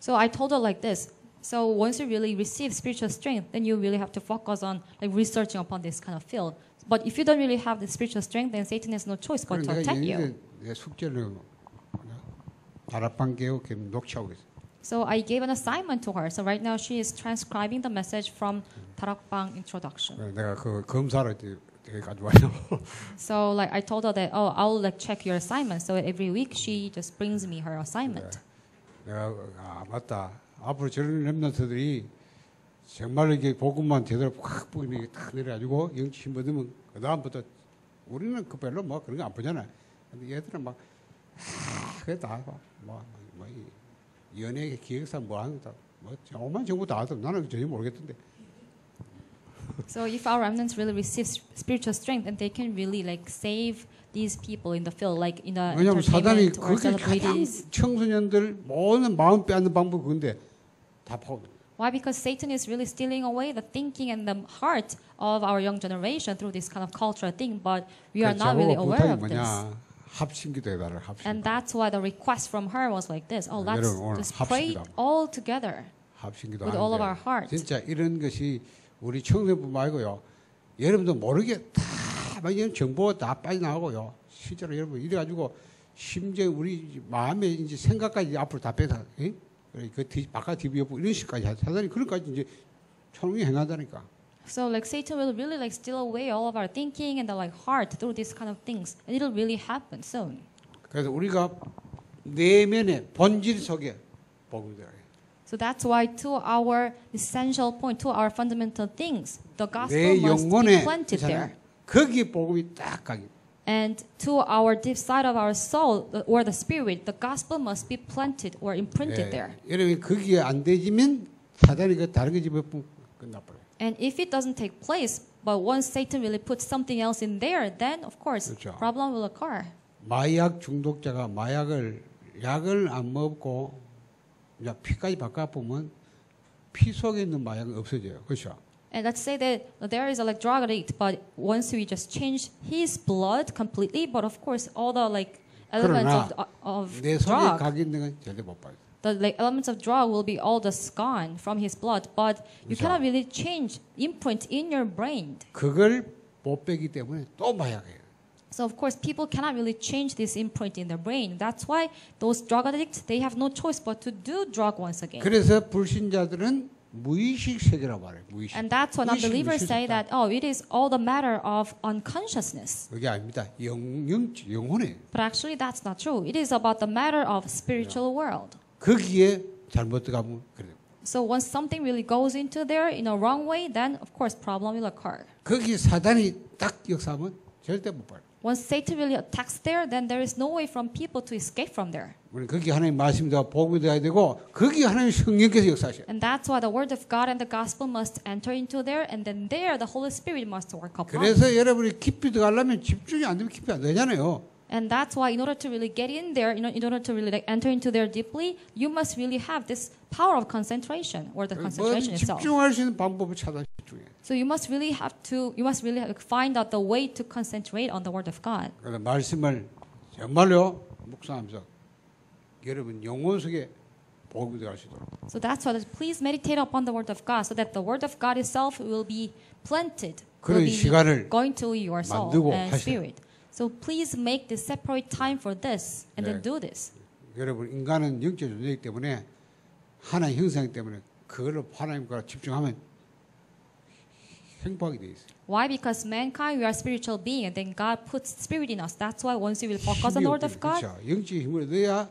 [SPEAKER 1] So I told her like this. So once you really receive spiritual strength, then you really have to focus on like researching upon this kind of field. But if you don't really have the spiritual strength, then Satan has no choice but to attack you.
[SPEAKER 2] 내 숙제를 다락방 개혁 녹취하고 있어.
[SPEAKER 1] So I gave an assignment to her. So right now she is transcribing the message from Darakbang introduction.
[SPEAKER 2] 내가 그 검사를 되게 가져와요.
[SPEAKER 1] So like I told her that I'll like check your assignment. So every week she just brings me her assignment.
[SPEAKER 2] 내가 맞다. 앞으로 저런 렘넌트들이 정말 이게 복음만 제대로 확 보이게 딱 내려가지고 영치 힘 얻으면 그 다음부터 우리는 그 별로 뭐 그런 거 안 보잖아요. 근데 얘들은 막 그게 다뭐 연예 기획사 뭐 하는 거 뭐 오만 정보 다 하던 나는 전혀 모르겠던데.
[SPEAKER 1] So if our remnants really receive spiritual strength, then they can really like save these people in the field, like in the
[SPEAKER 2] 왜냐하면 사단이
[SPEAKER 1] entertainment or
[SPEAKER 2] 그게 가장
[SPEAKER 1] celebrities.
[SPEAKER 2] 청소년들 모든 마음 빼앗는 방법 그건데 다 파고.
[SPEAKER 1] Why? Because Satan is really stealing away the thinking and the heart of our young generation through this kind of cultural thing, but we are not really aware of this.
[SPEAKER 2] 합심기도 해달라 합심.
[SPEAKER 1] And that's why the request from her was like this. Oh, let's just pray all together
[SPEAKER 2] 합심기도
[SPEAKER 1] with all of our heart.
[SPEAKER 2] 진짜 이런 것이 우리 청소년뿐 말고요. 여러분도 모르게 다 이런 정보가 다 빠져나가고요. 실제로 여러분 이래가지고 심지어 우리 마음에 이제 생각까지 앞으로 다 빼다. 그 바깥 TV 옆으로 이런 식까지 사단이 그런까지 이제 총이 행한다니까.
[SPEAKER 1] So like Satan will really like steal away all of our thinking and the like heart through these kind of things, and it'll really happen soon.
[SPEAKER 2] 그래서 우리가 내면의 본질 속에 복음이 들어요.
[SPEAKER 1] So that's why to our essential point, to our fundamental things, the gospel
[SPEAKER 2] 내
[SPEAKER 1] must be
[SPEAKER 2] 영혼에
[SPEAKER 1] planted there.
[SPEAKER 2] 거기 복음이 딱 가기.
[SPEAKER 1] And to our deep side of our soul or the spirit, the gospel must be planted or imprinted there.
[SPEAKER 2] 여러분 거기에 안 되지면 사단이 그 다른 거 집어넣으면 끝나버려요.
[SPEAKER 1] And if it doesn't take place, but once Satan really puts something else in there, then of course
[SPEAKER 2] 그렇죠.
[SPEAKER 1] problem will occur.
[SPEAKER 2] 마약 중독자가 약을 안 먹고 이제 피까지 바꿔 보면 피 속에 있는 마약은 없어져요. 그렇죠?
[SPEAKER 1] And let's say that there is a like drug addict, but once we just change his blood completely, but of course all the like elements of
[SPEAKER 2] 내 속에
[SPEAKER 1] drug,
[SPEAKER 2] 각 있는 건 절대 못 봐요.
[SPEAKER 1] the like elements of drug will be all just gone from his blood, but you cannot really change imprint in your brain.
[SPEAKER 2] 그걸 못 빼기 때문에 또 마약이에요.
[SPEAKER 1] So of course people cannot really change this imprint in their brain. That's why those drug addicts, they have no choice but to do drug once again.
[SPEAKER 2] 그래서 불신자들은 무의식 세계라고 말해요. 무의식.
[SPEAKER 1] And that's when unbelievers say that, oh, it is all the matter of unconsciousness.
[SPEAKER 2] 그게 아닙니다. 영혼에.
[SPEAKER 1] But actually that's not true. It is about the matter of spiritual world.
[SPEAKER 2] 거기에 잘못 들어가면 그래요.
[SPEAKER 1] So once something really goes into there in a wrong way, then of course problem will occur.
[SPEAKER 2] 거기 사단이 딱 역사하면 절대 못 봐요.
[SPEAKER 1] Once Satan really attacks there, then there is no way from people to escape from there.
[SPEAKER 2] 우리 거기 하나님 말씀과 복음이 되어야 되고 거기 하나님 성령께서 역사하셔요.
[SPEAKER 1] And that's why the word of God and the gospel must enter into there, and then there the Holy Spirit must work upon.
[SPEAKER 2] 그래서 여러분이 깊이 들어가려면 집중이 안 되면 깊이 안 되잖아요.
[SPEAKER 1] And that's why in order to really get in there, in order to really like enter into there deeply, you must really have this power of concentration or the concentration itself.
[SPEAKER 2] 집중할 수 있는 방법을 찾아 집중해.
[SPEAKER 1] So you must really find out the way to concentrate on the word of God.
[SPEAKER 2] 그래서 말씀을 정말로 묵상하면서 여러분 영혼 속에 복음이 들어갈 수 있도록.
[SPEAKER 1] So that's why please meditate upon the word of God, so that the word of God itself will be planted, will
[SPEAKER 2] 그런 시간을
[SPEAKER 1] be going to your soul
[SPEAKER 2] 만들고
[SPEAKER 1] and
[SPEAKER 2] 하셔야
[SPEAKER 1] spirit. So please make this separate time for this, and then do this.
[SPEAKER 2] 여러분 인간은 영적 존재이기 때문에 하나님 형상 때문에 그걸로 하나님과 집중하면 행복하게 돼 있어요.
[SPEAKER 1] Why? Because mankind, we are spiritual being, and then God puts spirit in us. That's why once you will focus on the word of God,
[SPEAKER 2] 그렇죠. 영적 힘을 넣어야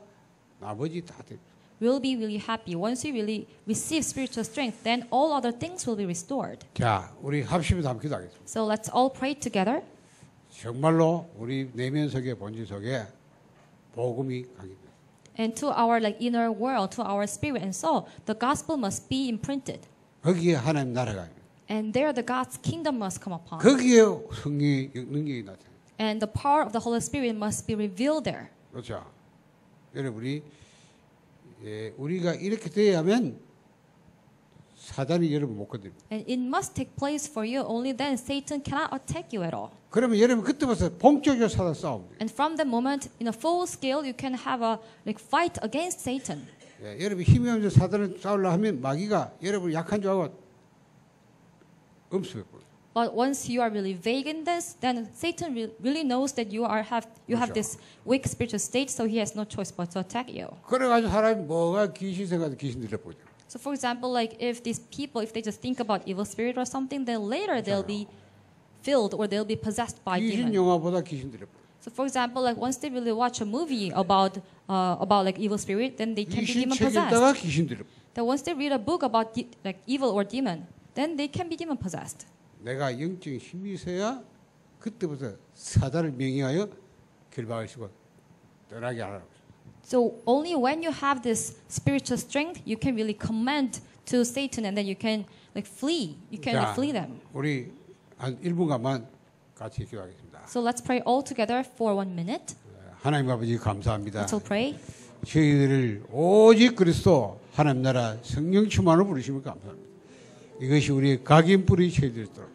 [SPEAKER 2] 나머지 다 돼.
[SPEAKER 1] will be really happy. Once you really receive spiritual strength, then all other things will be restored.
[SPEAKER 2] 자, 우리 합심해서 한번 기도하겠습니다.
[SPEAKER 1] So let's all pray together.
[SPEAKER 2] 정말로 우리 내면 속에 본질 속에 복음이 강해집니다.
[SPEAKER 1] And to our like inner world, to our spirit and soul, the gospel must be imprinted.
[SPEAKER 2] 거기에 하나님 나라가 있습니다.
[SPEAKER 1] And there the God's kingdom must come upon.
[SPEAKER 2] 거기에 성령의 능력이 나타납니다.
[SPEAKER 1] And the power of the Holy Spirit must be revealed there.
[SPEAKER 2] 그렇죠. 여러분이 우리가 이렇게 돼야 하면 사단이 여러분 못 건드립니다.
[SPEAKER 1] And it must take place for you. Only then Satan cannot attack you at all.
[SPEAKER 2] 그러면 여러분 그때부터 본격적으로 사단 싸웁니다.
[SPEAKER 1] And from that moment, in a full scale, you can have a like fight against Satan.
[SPEAKER 2] 여러분 힘이 없는 사단을 싸우려 하면 마귀가 여러분 약한 줄 알고 엄습해.
[SPEAKER 1] But once you are really vague in this, then Satan really knows that you have this weak spiritual state, so he has no choice but to attack you.
[SPEAKER 2] 그래가지고 사람이 뭐가 귀신 생각도 귀신 들려보죠.
[SPEAKER 1] So for example, like if these people, if they just think about evil spirit or something, then later they'll be filled or they'll be possessed by
[SPEAKER 2] 귀신
[SPEAKER 1] demons.
[SPEAKER 2] 영화보다 귀신 들려보죠.
[SPEAKER 1] So for example, like once they really watch a movie about like evil spirit, then they can be
[SPEAKER 2] 귀신
[SPEAKER 1] demon
[SPEAKER 2] 책 읽다가
[SPEAKER 1] possessed.
[SPEAKER 2] 귀신 들려보죠.
[SPEAKER 1] Then once they read a book about like evil or demon, then they can be demon possessed.
[SPEAKER 2] 내가 영적인 힘이 있어야 그때부터 사단을 명령하여 결박하시고 떠나게 하라고.
[SPEAKER 1] So only when you have this spiritual strength, you can really command to Satan, and then you can like flee. You can
[SPEAKER 2] 자,
[SPEAKER 1] flee them.
[SPEAKER 2] 우리 한 1분간만 같이 기도하겠습니다.
[SPEAKER 1] So let's pray all together for 1 minute.
[SPEAKER 2] 하나님 아버지 감사합니다.
[SPEAKER 1] Let's all pray.
[SPEAKER 2] 저희들을 오직 그리스도 하나님 나라 성령 충만으로 부르시면 감사합니다. 이것이 우리의 각인 뿌리 채워지도록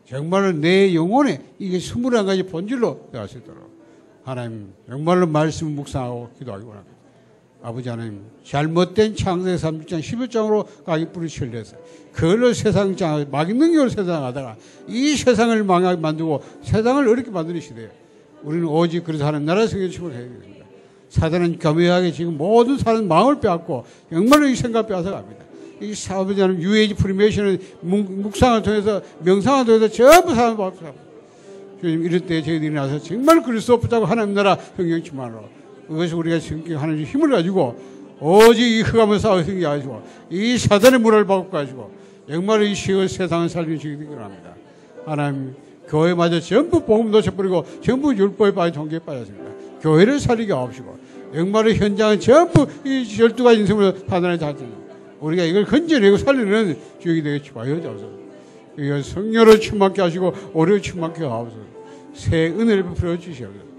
[SPEAKER 2] 정말로 내 영혼에 이게 21가지 본질로 되어갈 수 있도록 하나님 정말로 말씀을 묵상하고 기도하기 원합니다. 아버지 하나님 잘못된 창세기 36장 11장으로 각인 뿌리 채워져서 그걸로 세상 장 마귀 능력으로 세상하다가 이 세상을 망하게 만들고 세상을 어렵게 만드는 시대에 우리는 오직 그래서 하나님 나라 성령 충만을 해야 되겠습니다. 사단은 교묘하게 지금 모든 사람 마음을 빼앗고 정말로 이 생각 빼앗아갑니다. 이 사업자는 유에이지 프리메이션은 묵상을 통해서 명상을 통해서 전부 사람을 바꾸고 주님 이럴 때 저희들이 나서 정말 그리스도 붙잡고 하나님 나라 성령 충만으로 그것이 우리가 하나님 힘을 가지고 오직 이 흑암을 싸워 생기게 하시고 이 사단의 물을 바꿔가지고 정말 이 시의 세상을 살리는 시기 되기 원합니다. 하나님 교회마저 전부 복음 놓쳐버리고 전부 율법에 빠져 종교에 빠졌습니다. 교회를 살리게 하옵시고 정말로 현장은 전부 이 12가지 인생으로 판단을 잘했습니다. 우리가 이걸 건져내고 살리는 주역이 되게 하여 주옵소서. 이걸 성령으로 충만케 하시고 오래로 충만케 하옵소서. 새 은혜를 베풀어 주시옵소서.